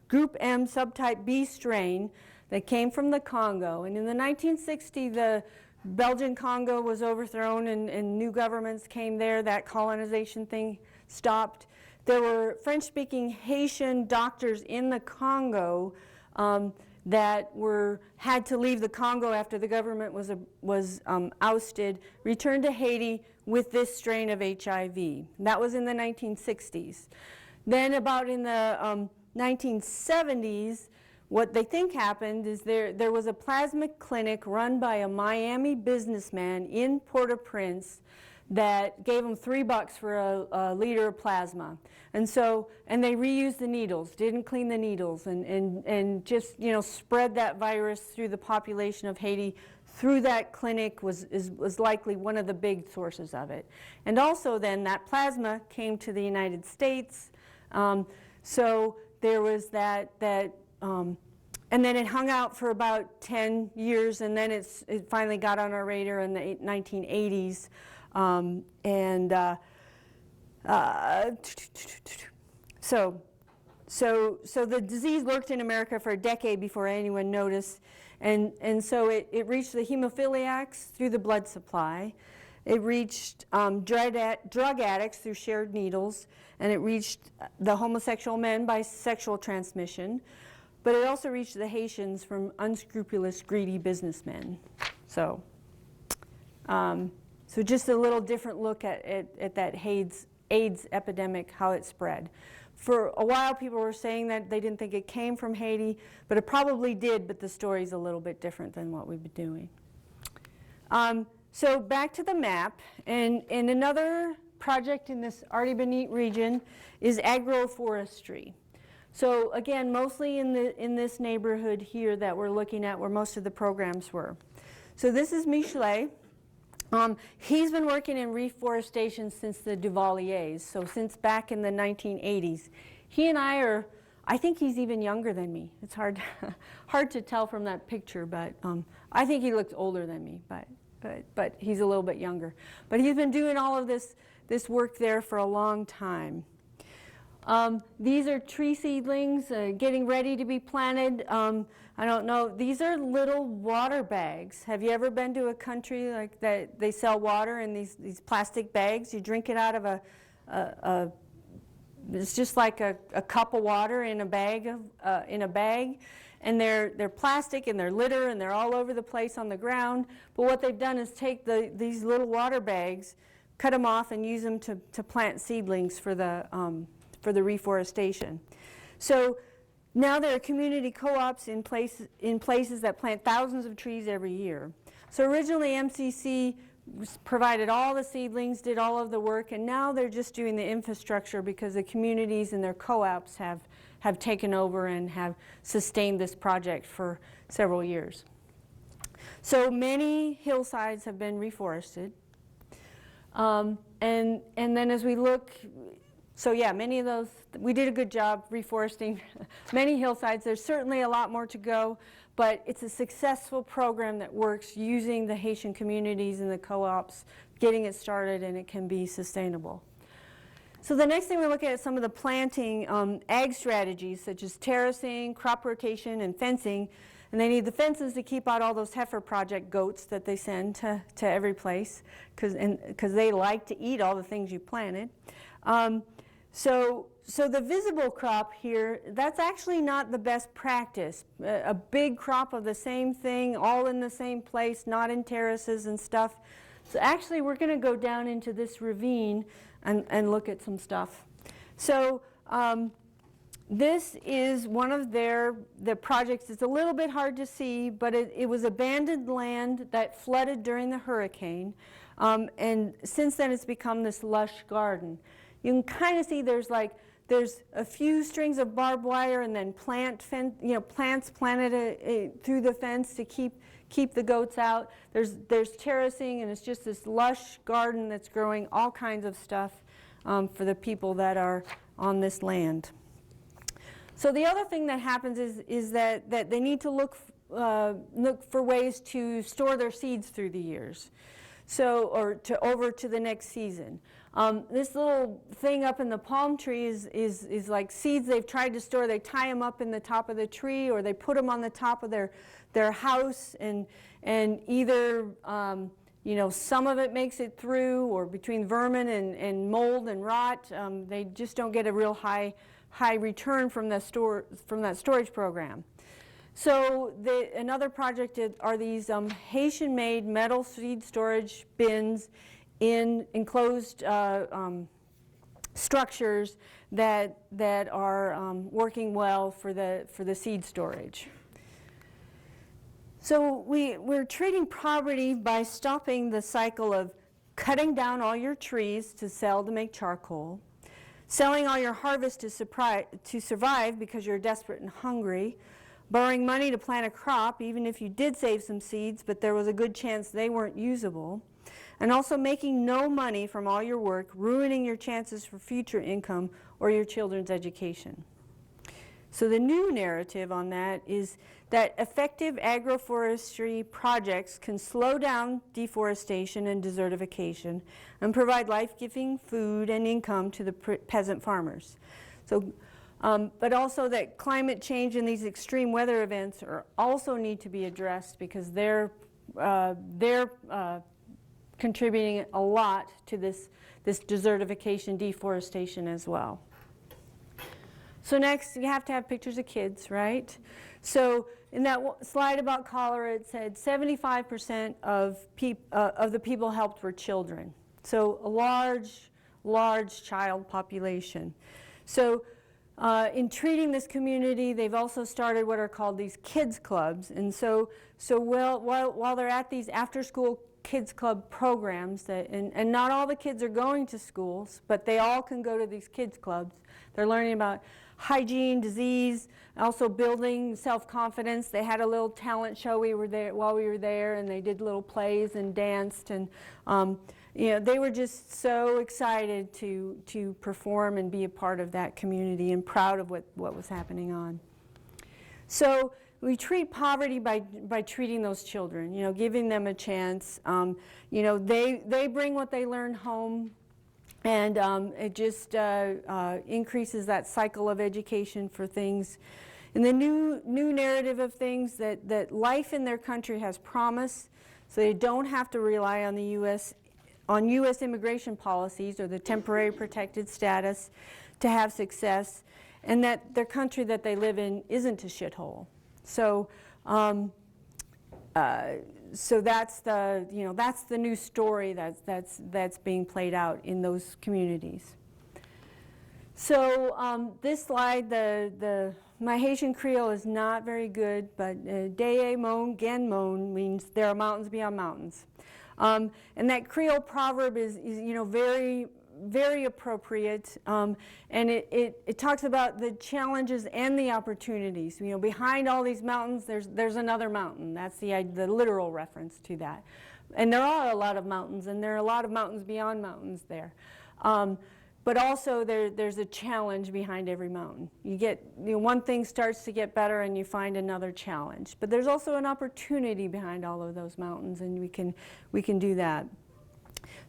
group M subtype B strain that came from the Congo. And in the 1960s, the Belgian Congo was overthrown and new governments came there. That colonization thing stopped. There were French-speaking Haitian doctors in the Congo that had to leave the Congo after the government was ousted, returned to Haiti with this strain of HIV. That was in the 1960s. Then about in the 1970s, what they think happened is there was a plasma clinic run by a Miami businessman in Port-au-Prince that gave them $3 for a liter of plasma. And they reused the needles, didn't clean the needles, and just, spread that virus through the population of Haiti through that clinic was likely one of the big sources of it. And also then that plasma came to the United States. So there was that and then it hung out for about 10 years, and then it finally got on our radar in the 1980s. So the disease lurked in America for a decade before anyone noticed, and so it reached the hemophiliacs through the blood supply. It reached drug addicts through shared needles, and it reached the homosexual men by sexual transmission. But it also reached the Haitians from unscrupulous, greedy businessmen. So just a little different look at that AIDS epidemic, how it spread. For a while, people were saying that they didn't think it came from Haiti, but it probably did, but the story's a little bit different than what we've been doing. So back to the map, and another project in this Artibonite region is agroforestry. So again, mostly in this neighborhood here that we're looking at where most of the programs were. So this is Michelet. He's been working in reforestation since the Duvaliers, so since back in the 1980s. He and I think he's even younger than me. It's hard to tell from that picture, but I think he looks older than me, but he's a little bit younger. But he's been doing all of this work there for a long time. These are tree seedlings getting ready to be planted. I don't know, these are little water bags. Have you ever been to a country like that they sell water in these plastic bags? You drink it out of it's just like a cup of water in a bag, and they're plastic and they're litter and they're all over the place on the ground. But what they've done is take these little water bags, cut them off, and use them to plant seedlings for the reforestation. So now there are community co-ops in places that plant thousands of trees every year. So originally MCC provided all the seedlings, did all of the work, and now they're just doing the infrastructure because the communities and their co-ops have taken over and have sustained this project for several years. So many hillsides have been reforested. And then as we look, so yeah, many of those, we did a good job reforesting many hillsides. There's certainly a lot more to go, but it's a successful program that works using the Haitian communities and the co-ops, getting it started, and it can be sustainable. So the next thing we look at is some of the planting ag strategies, such as terracing, crop rotation, and fencing. And they need the fences to keep out all those heifer project goats that they send to every place, because they like to eat all the things you planted. So the visible crop here, that's actually not the best practice. A big crop of the same thing, all in the same place, not in terraces and stuff. So actually we're going to go down into this ravine and look at some stuff. So this is one of the projects. It's a little bit hard to see, but it was abandoned land that flooded during the hurricane. And since then it's become this lush garden. You can kind of see there's a few strings of barbed wire and then plants planted through the fence to keep the goats out. There's terracing, and it's just this lush garden that's growing all kinds of stuff for the people that are on this land. So the other thing that happens is that they need to look for ways to store their seeds through the years, or over to the next season. This little thing up in the palm tree is like seeds they've tried to store. They tie them up in the top of the tree, or they put them on the top of their house, and either some of it makes it through, or between vermin and mold and rot, they just don't get a real high return from that storage program. So another project are these Haitian-made metal seed storage bins in enclosed structures that are working well for the seed storage. So we're treating poverty by stopping the cycle of cutting down all your trees to sell to make charcoal, selling all your harvest to survive because you're desperate and hungry, borrowing money to plant a crop even if you did save some seeds but there was a good chance they weren't usable, and also making no money from all your work, ruining your chances for future income or your children's education. So the new narrative on that is that effective agroforestry projects can slow down deforestation and desertification and provide life-giving food and income to the peasant farmers. So, but also that climate change and these extreme weather events also need to be addressed because they're contributing a lot to this desertification, deforestation as well. So next, you have to have pictures of kids, right? So in that slide about cholera, it said 75% of the people helped were children. So a large child population. So in treating this community, they've also started what are called these kids clubs. And so while they're at these after-school kids club programs, and not all the kids are going to schools, but they all can go to these kids clubs. They're learning about hygiene, disease, also building self-confidence. They had a little talent show while we were there, and they did little plays and danced, and you know, they were just so excited to perform and be a part of that community and proud of what was happening on. So we treat poverty by treating those children, you know, giving them a chance. You know, they bring what they learn home, and it just increases that cycle of education for things. And the new narrative of things that life in their country has promise, so they don't have to rely on the U.S. immigration policies or the temporary protected status to have success, and that their country that they live in isn't a shithole. So, so that's the new story that's being played out in those communities. So this slide, my Haitian Creole is not very good, but Deye Mon Gen Mon means there are mountains beyond mountains, and that Creole proverb is you know very appropriate, and it talks about the challenges and the opportunities. You know, behind all these mountains, there's another mountain. That's the literal reference to that. And there are a lot of mountains, and there are a lot of mountains beyond mountains there. But also there's a challenge behind every mountain. One thing starts to get better, and you find another challenge. But there's also an opportunity behind all of those mountains, and we can do that.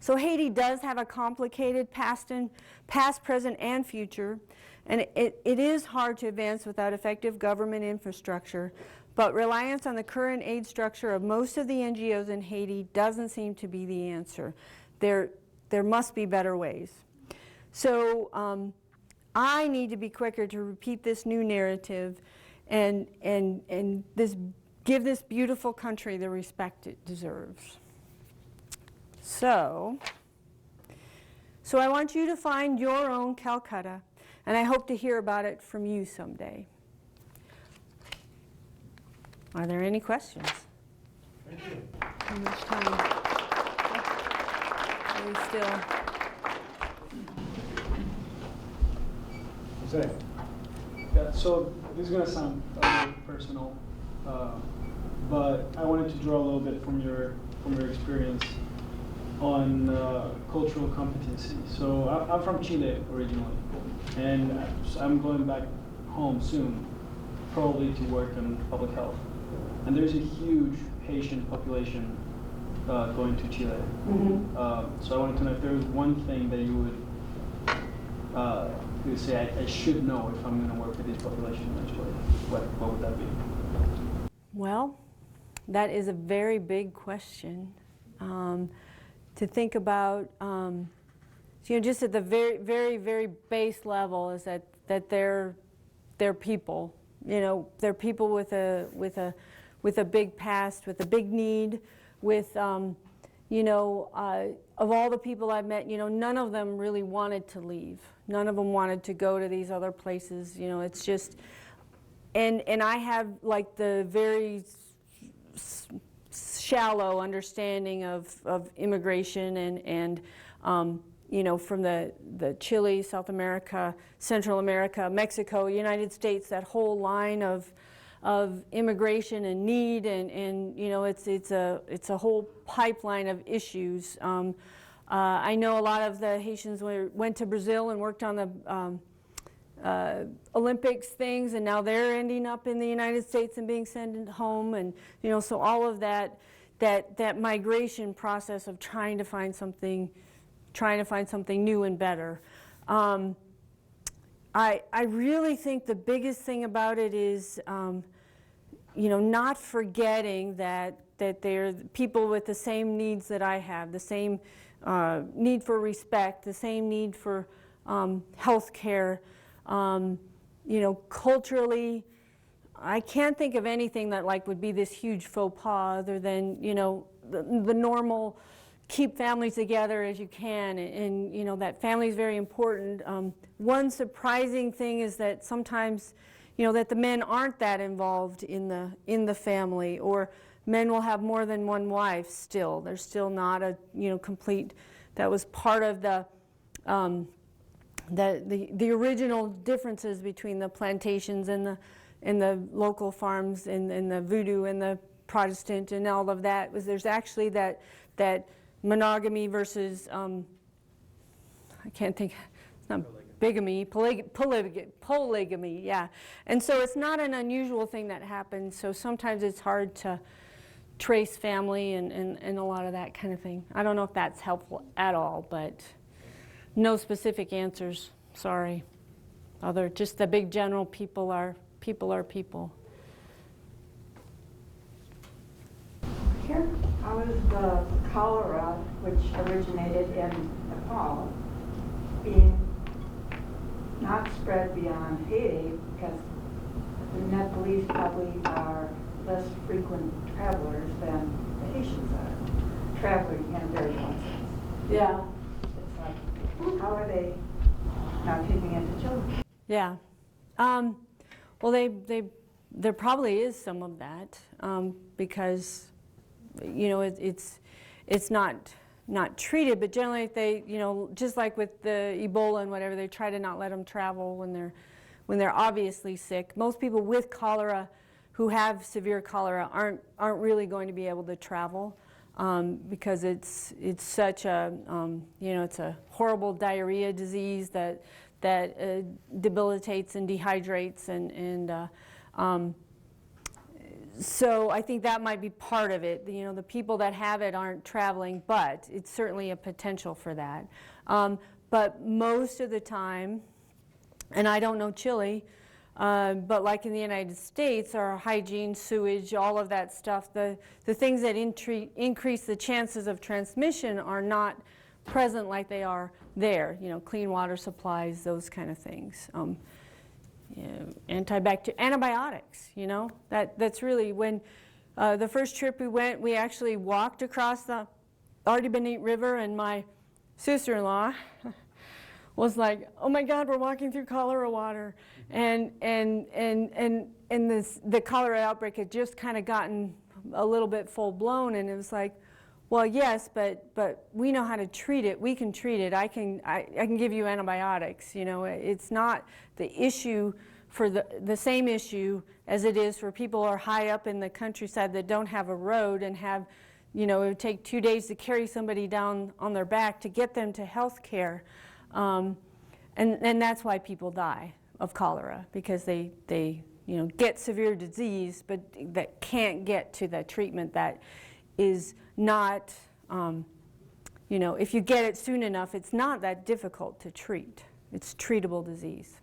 So Haiti does have a complicated past, present, and future, and it is hard to advance without effective government infrastructure, but reliance on the current aid structure of most of the NGOs in Haiti doesn't seem to be the answer. There must be better ways. So I need to be quicker to repeat this new narrative and give this beautiful country the respect it deserves. So I want you to find your own Calcutta, and I hope to hear about it from you someday. Are there any questions? Thank you. How much time? Are we still? Jose. Yeah, so this is going to sound a little personal, but I wanted to draw a little bit from your experience on cultural competency. So I'm from Chile originally, and I'm going back home soon, probably to work in public health. And there's a huge Haitian population going to Chile. Mm-hmm. So I wanted to know if there was one thing that you would say I should know if I'm going to work with this population eventually. What would that be? Well, that is a very big question. To think about, just at the very, very, very base level is that they're people. You know, they're people with a big past, with a big need, with of all the people I've met, none of them really wanted to leave. None of them wanted to go to these other places. It's just, and I have like the very shallow understanding of immigration and you know, from the Chile, South America, Central America, Mexico, United States, that whole line of immigration and need, and you know, it's a whole pipeline of issues. I know a lot of the Haitians went to Brazil and worked on the Olympics things, and now they're ending up in the United States and being sent home, and you know, so all of that migration process of trying to find something new and better. I really think the biggest thing about it is, you know, not forgetting that they're people with the same needs that I have, the same need for respect, the same need for health care. You know, culturally, I can't think of anything that like would be this huge faux pas other than, you know, the normal keep families together as you can, and you know, that family is very important. One surprising thing is that sometimes, you know, that the men aren't that involved in the family, or men will have more than one wife still. There's still not a, you know, complete, that was part of the original differences between the plantations and the local farms and the voodoo and the Protestant and all of that. There's actually that monogamy versus, I can't think, it's not bigamy, polygamy, yeah. And so it's not an unusual thing that happens, so sometimes it's hard to trace family and a lot of that kind of thing. I don't know if that's helpful at all, but no specific answers, sorry. Other, just the big general people are people. Here, how is the cholera, which originated in Nepal, being not spread beyond Haiti, because the Nepalese probably are less frequent travelers than the Haitians are, traveling in a very long sense. Yeah. It's like, how are they not taking it to children? Yeah. Well, there probably is some of that, because you know, it's not treated, but generally they, you know, just like with the Ebola and whatever, they try to not let them travel when they're obviously sick. Most people with cholera who have severe cholera aren't really going to be able to travel, because it's such a you know, it's a horrible diarrhea disease that debilitates and dehydrates and so I think that might be part of it. You know, the people that have it aren't traveling, but it's certainly a potential for that. But most of the time, and I don't know Chile, but like in the United States, our hygiene, sewage, all of that stuff, the things that increase the chances of transmission are not present like they are there. You know, clean water supplies, those kind of things. You know, antibiotics, you know, that's really when the first trip we went, we actually walked across the Artibonite River, and my sister-in-law was like, oh my God, we're walking through cholera water, and the cholera outbreak had just kind of gotten a little bit full blown, and it was like, well, yes, but we know how to treat it. We can treat it. I can give you antibiotics. You know, it's not the issue for the same issue as it is for people who are high up in the countryside that don't have a road and have, you know, it would take 2 days to carry somebody down on their back to get them to health care. And that's why people die of cholera, because they you know, get severe disease, but that can't get to the treatment that is not, you know, if you get it soon enough, it's not that difficult to treat. It's treatable disease.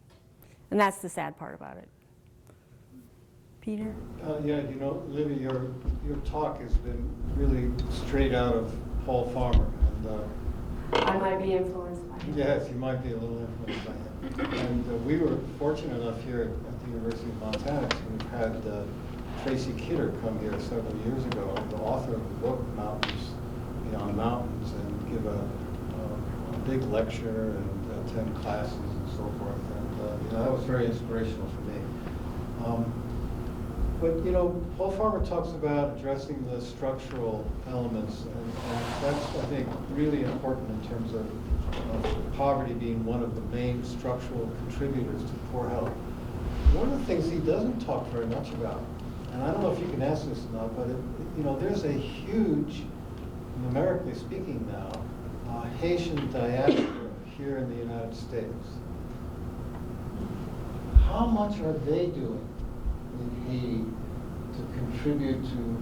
And that's the sad part about it. Peter? Yeah, you know, Libby, your talk has been really straight out of Paul Farmer. And, I might be influenced by him. yes, you might be a little influenced by him. And we were fortunate enough here at the University of Montana to have had Tracy Kidder come here several years ago, the author of the book Mountains Beyond Mountains, and give a big lecture and attend classes and so forth. And you know, that was very inspirational for me. But, you know, Paul Farmer talks about addressing the structural elements, and that's, I think, really important in terms of poverty being one of the main structural contributors to poor health. One of the things he doesn't talk very much about, and I don't know if you can answer this or not, but you know, there's a huge, numerically speaking now, Haitian diaspora here in the United States. How much are they doing in Haiti to contribute to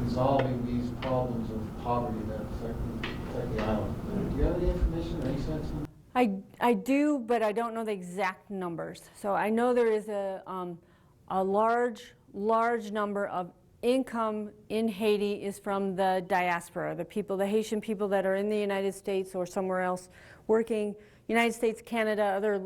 resolving these problems of poverty that affect the island? Do you have any information or any sense? I do, but I don't know the exact numbers. So I know there is a large number of income in Haiti is from the diaspora, the people, the Haitian people that are in the United States or somewhere else working. United States, Canada,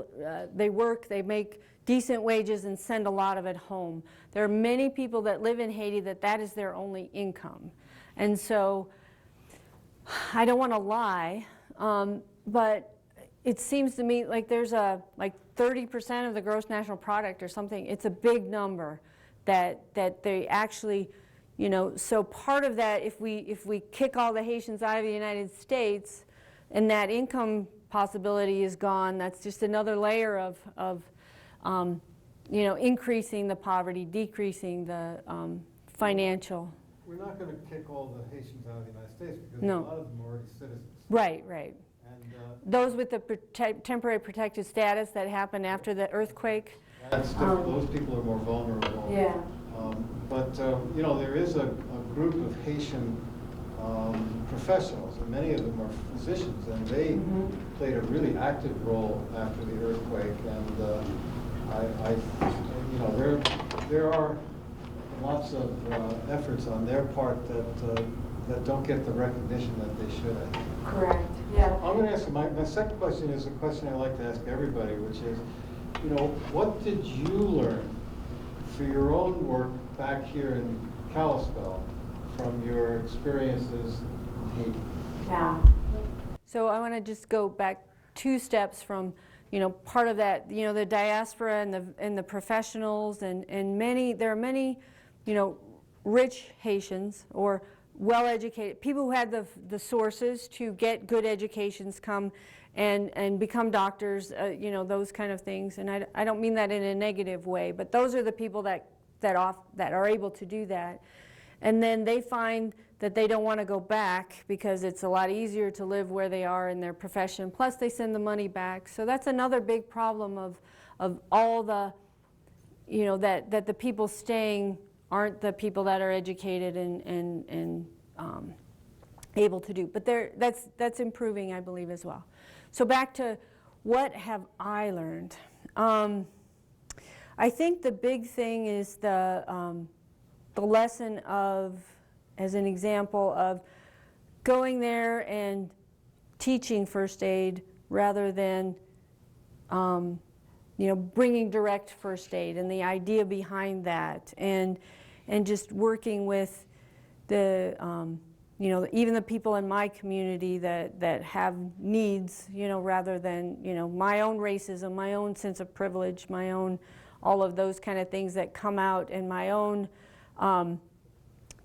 they work, they make decent wages and send a lot of it home. There are many people that live in Haiti that is their only income. And so I don't want to lie, but it seems to me like there's like 30% of the gross national product or something. It's a big number that they actually, you know, so part of that, if we kick all the Haitians out of the United States and that income possibility is gone, that's just another layer of you know, increasing the poverty, decreasing the financial. We're not going to kick all the Haitians out of the United States because No. a lot of them are already citizens. Right, right. And Those with the temporary protected status that happened after the earthquake. that's different. Those people are more vulnerable. Yeah. But you know, there is a group of Haitian professionals, and many of them are physicians, and they played a really active role after the earthquake. And you know, there are lots of efforts on their part that don't get the recognition that they should, I think. Correct. Yeah. I'm going to ask you, my second question is a question I like to ask everybody, which is, you know, what did you learn for your own work back here in Kalispell from your experiences in Haiti? Yeah. So I want to just go back 2 steps from, you know, part of that, you know, the diaspora and the professionals and there are many, you know, rich Haitians or well-educated people who had the sources to get good educations come and become doctors, you know, those kind of things. And I don't mean that in a negative way, but those are the people that are able to do that. And then they find that they don't want to go back because it's a lot easier to live where they are in their profession. Plus, they send the money back. So that's another big problem of all the, you know, that the people staying aren't the people that are educated and able to do. But that's improving, I believe, as well. So back to what have I learned? I think the big thing is the lesson of, as an example, of going there and teaching first aid rather than you know, bringing direct first aid and the idea behind that, and just working with the you know, even the people in my community that have needs, you know, rather than, you know, my own racism, my own sense of privilege, my own, all of those kind of things that come out, and my own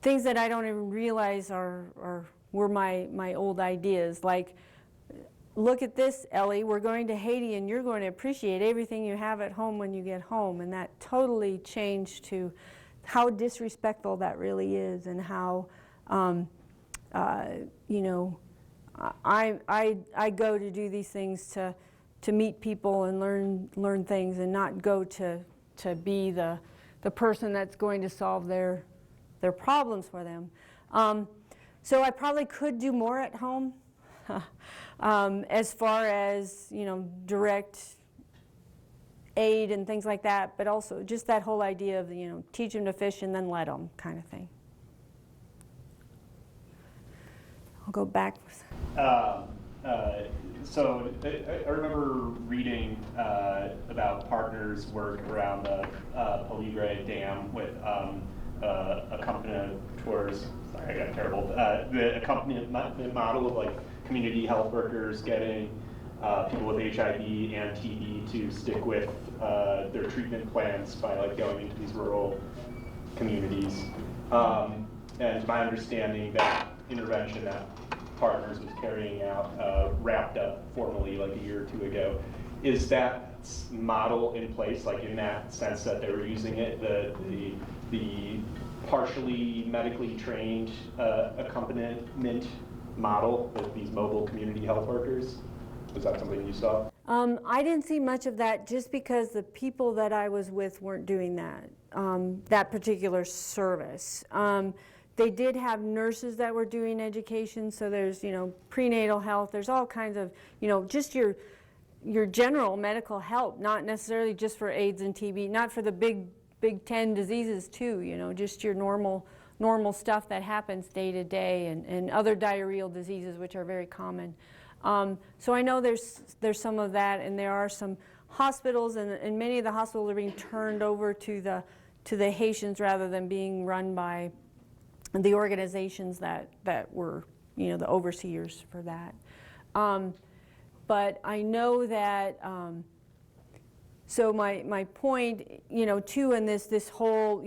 things that I don't even realize were my old ideas. Like, look at this, Ellie, we're going to Haiti and you're going to appreciate everything you have at home when you get home. And that totally changed to how disrespectful that really is, and how, you know, I go to do these things to meet people and learn things, and not go to be the person that's going to solve their problems for them. So I probably could do more at home as far as, you know, direct aid and things like that, but also just that whole idea of, you know, teach them to fish and then let them kind of thing. I'll go back. So I remember reading about partners' work around the Peligre Dam with accompanitors. Sorry, I got terrible. The accompaniment model of like community health workers getting people with HIV and TB to stick with their treatment plans by like going into these rural communities. And my understanding that intervention that Partners was carrying out wrapped up formally like a year or two ago. Is that model in place, like in that sense that they were using it, the partially medically trained accompaniment model with these mobile community health workers? Was that something you saw? I didn't see much of that just because the people that I was with weren't doing that, that particular service. They did have nurses that were doing education, so there's, prenatal health, there's all kinds of, just your general medical help, not necessarily just for AIDS and TB, not for the big 10 diseases too, just your normal stuff that happens day to day, and other diarrheal diseases which are very common. So I know there's some of that, and there are some hospitals, and many of the hospitals are being turned over to the Haitians rather than being run by the organizations that were, the overseers for that. But I know that, so my point, too, in this whole,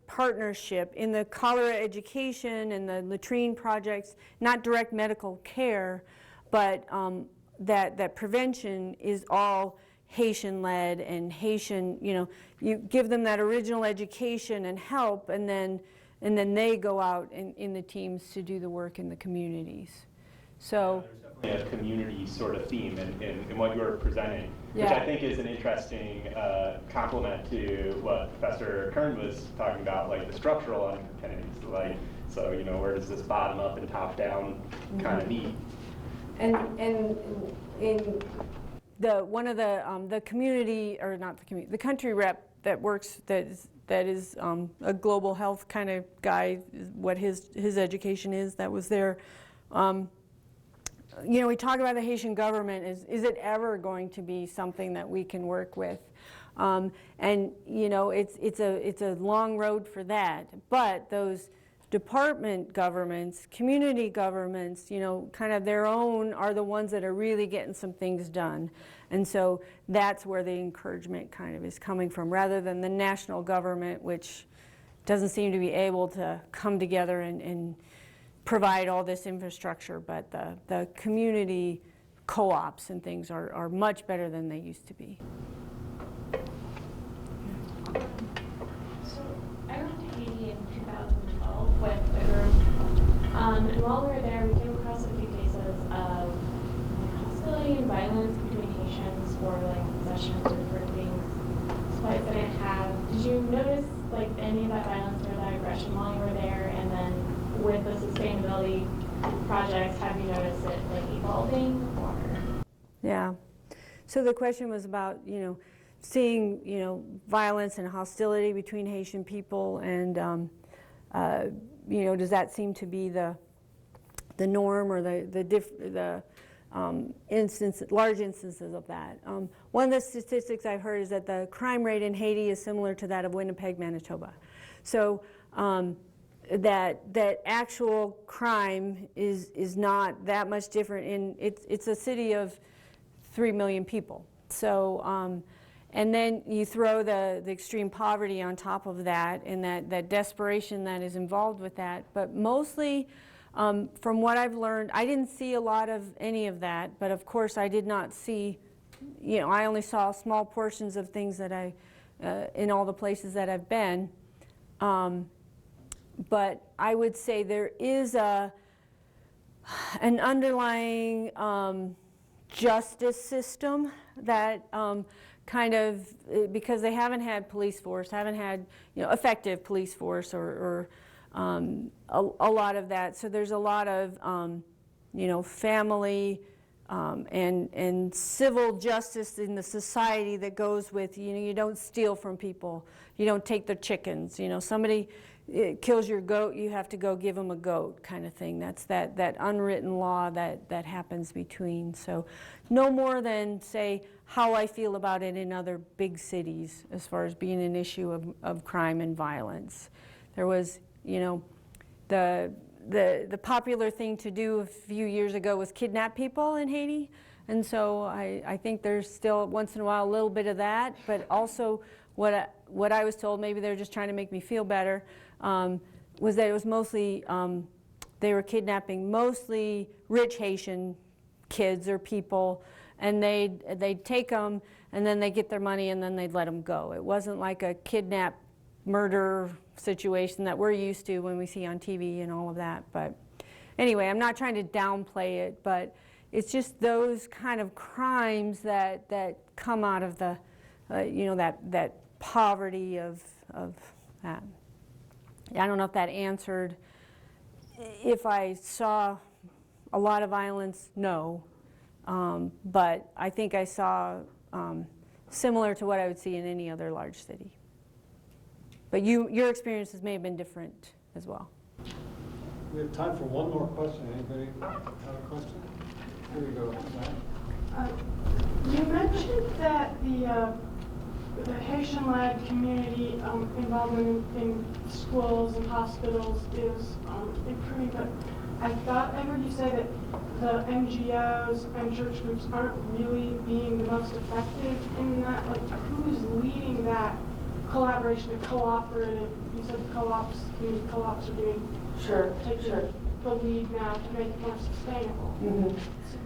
partnership in the cholera education and the latrine projects, not direct medical care, but that prevention is all Haitian-led and Haitian, you give them that original education and help, and then they go out in the teams to do the work in the communities. So there's definitely a community sort of theme in what you're presenting, which Yeah. I think is an interesting complement to what Professor Kern was talking about, like the structural underpinnings, like, so, where does this bottom up and top down kind of meet? And in one of the community, or not the community, the country rep that works, that is a global health kind of guy, what his education is, that was there. We talk about the Haitian government, is it ever going to be something that we can work with? And it's a long road for that, but those department governments, community governments, kind of their own, are the ones that are really getting some things done. And so that's where the encouragement kind of is coming from, rather than the national government, which doesn't seem to be able to come together and provide all this infrastructure. But the community co-ops and things are much better than they used to be. So I went to Haiti in 2012 with a group, and while we were there, we came across a few cases of hostility and violence between Haitians for possessions or for things whites didn't have. Did you notice any of that violence or that aggression while you were there? And then with the sustainability projects, have you noticed it evolving or? Yeah. So the question was about, seeing, violence and hostility between Haitian people, and, does that seem to be the norm, or the large instances of that? One of the statistics I've heard is that the crime rate in Haiti is similar to that of Winnipeg, Manitoba. So that actual crime is not that much different. It's a city of 3 million people. So, and then you throw the extreme poverty on top of that, and that desperation that is involved with that. But mostly, from what I've learned, I didn't see a lot of any of that. But of course, I did not see, I only saw small portions of things that in all the places that I've been. But I would say there is an underlying justice system that kind of, because they haven't had police force, haven't had effective police force, or a lot of that. So there's a lot of family and civil justice in the society that goes with, you don't steal from people, you don't take their chickens. Somebody kills your goat, you have to go give them a goat, kind of thing. That's that unwritten law that happens between. So no more than, say, how I feel about it in other big cities as far as being an issue of crime and violence. There was, the popular thing to do a few years ago was kidnap people in Haiti. And so I think there's still once in a while a little bit of that, but also what I was told, maybe they're just trying to make me feel better, was that it was mostly, they were kidnapping mostly rich Haitian kids or people, and they'd take them, and then they'd get their money, and then they'd let them go. It wasn't like a kidnap murder situation that we're used to when we see on TV and all of that. But anyway, I'm not trying to downplay it, but it's just those kind of crimes that come out of the, you know, that poverty of that. I don't know if that answered. If I saw a lot of violence, no. But I think I saw similar to what I would see in any other large city. But your experiences may have been different as well. We have time for one more question. Anybody have a question? Here we go. You mentioned that the Haitian-led community involvement in schools and hospitals is improving, but I thought I heard you say that the NGOs and church groups aren't really being the most effective in that. Like, who's leading that collaboration, the cooperative? You said co-ops, community co-ops are doing, taking the lead now to make it more sustainable. Mm-hmm. So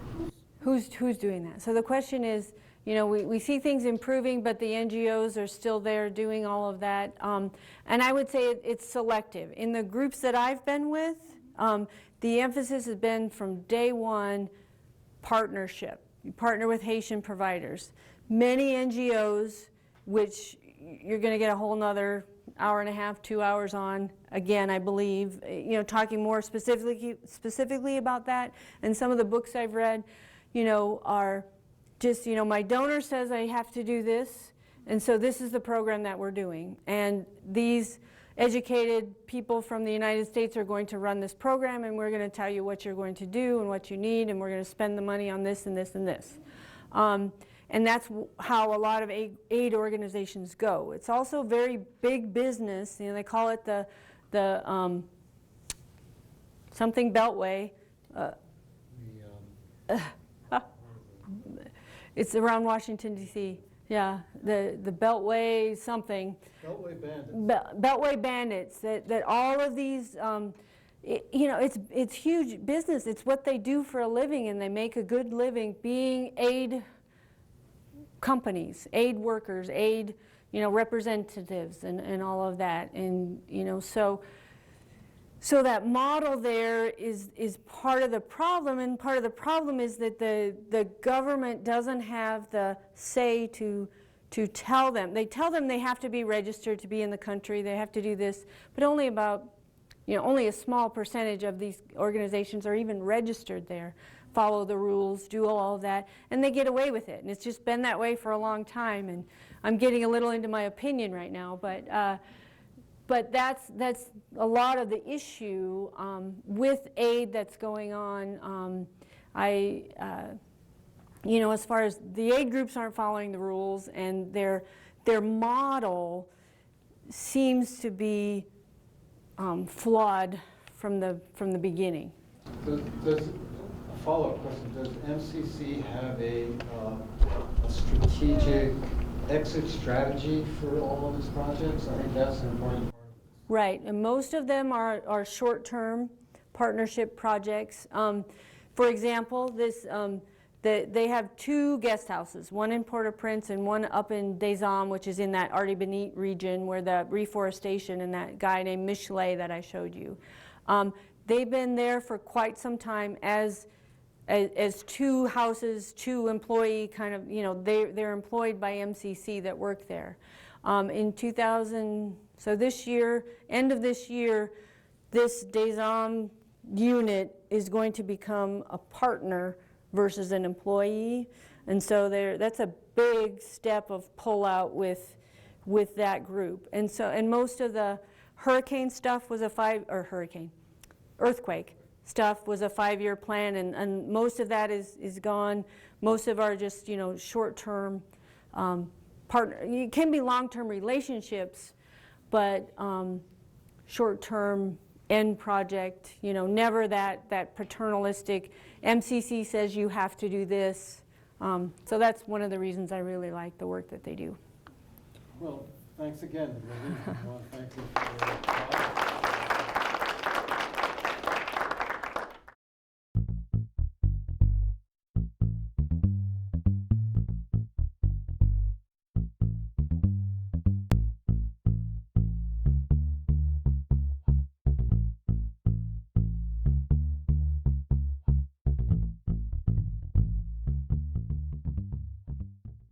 Who's doing that? So the question is, you know, we see things improving, but the NGOs are still there doing all of that. And I would say it's selective. In the groups that I've been with, the emphasis has been from day one, partnership. You partner with Haitian providers. Many NGOs, which you're going to get a whole nother hour and a half, 2 hours on, again, I believe, you know, talking more specifically about that. And some of the books I've read, you know, are just, you know, my donor says I have to do this, and so this is the program that we're doing. And these educated people from the United States are going to run this program, and we're going to tell you what you're going to do and what you need, and we're going to spend the money on this and this and this. And that's how a lot of aid organizations go. It's also very big business. You know, they call it the something Beltway. It's around Washington, D.C. Yeah, the Beltway something. Beltway Bandits. Beltway Bandits. That all of these, you know, it's huge business. It's what they do for a living, and they make a good living being aid companies, aid workers, aid, you know, representatives, and all of that. And you know, so that model there is part of the problem, and part of the problem is that the government doesn't have the say to tell them. They tell them they have to be registered to be in the country, they have to do this, but only about, you know, only a small percentage of these organizations are even registered there, follow the rules, do all of that, and they get away with it. And it's just been that way for a long time, and I'm getting a little into my opinion right now, but that's a lot of the issue with aid that's going on. You know, as far as the aid groups aren't following the rules, and their model seems to be flawed from the beginning. Does a follow-up question? Does MCC have a strategic exit strategy for all of its projects? I think that's an important part. Right, and most of them are short-term partnership projects. For example, they have 2 guest houses, one in Port-au-Prince and one up in Des Hommes, which is in that Artibonite region where the reforestation and that guy named Michelet that I showed you. They've been there for quite some time as 2 houses, 2 employee kind of, you know, they're employed by MCC that work there. In 2000, so this year, end of this year, this Des Hommes unit is going to become a partner versus an employee, and so that's a big step of pullout with that group. And so, and most of the hurricane stuff was earthquake stuff was a 5-year plan, and most of that is gone. Most of our just, you know, short-term partner. It can be long-term relationships, but short-term end project, you know, never that paternalistic, MCC says you have to do this. So that's one of the reasons I really like the work that they do. Well, Thanks again, Libby. I want to thank you for your talk.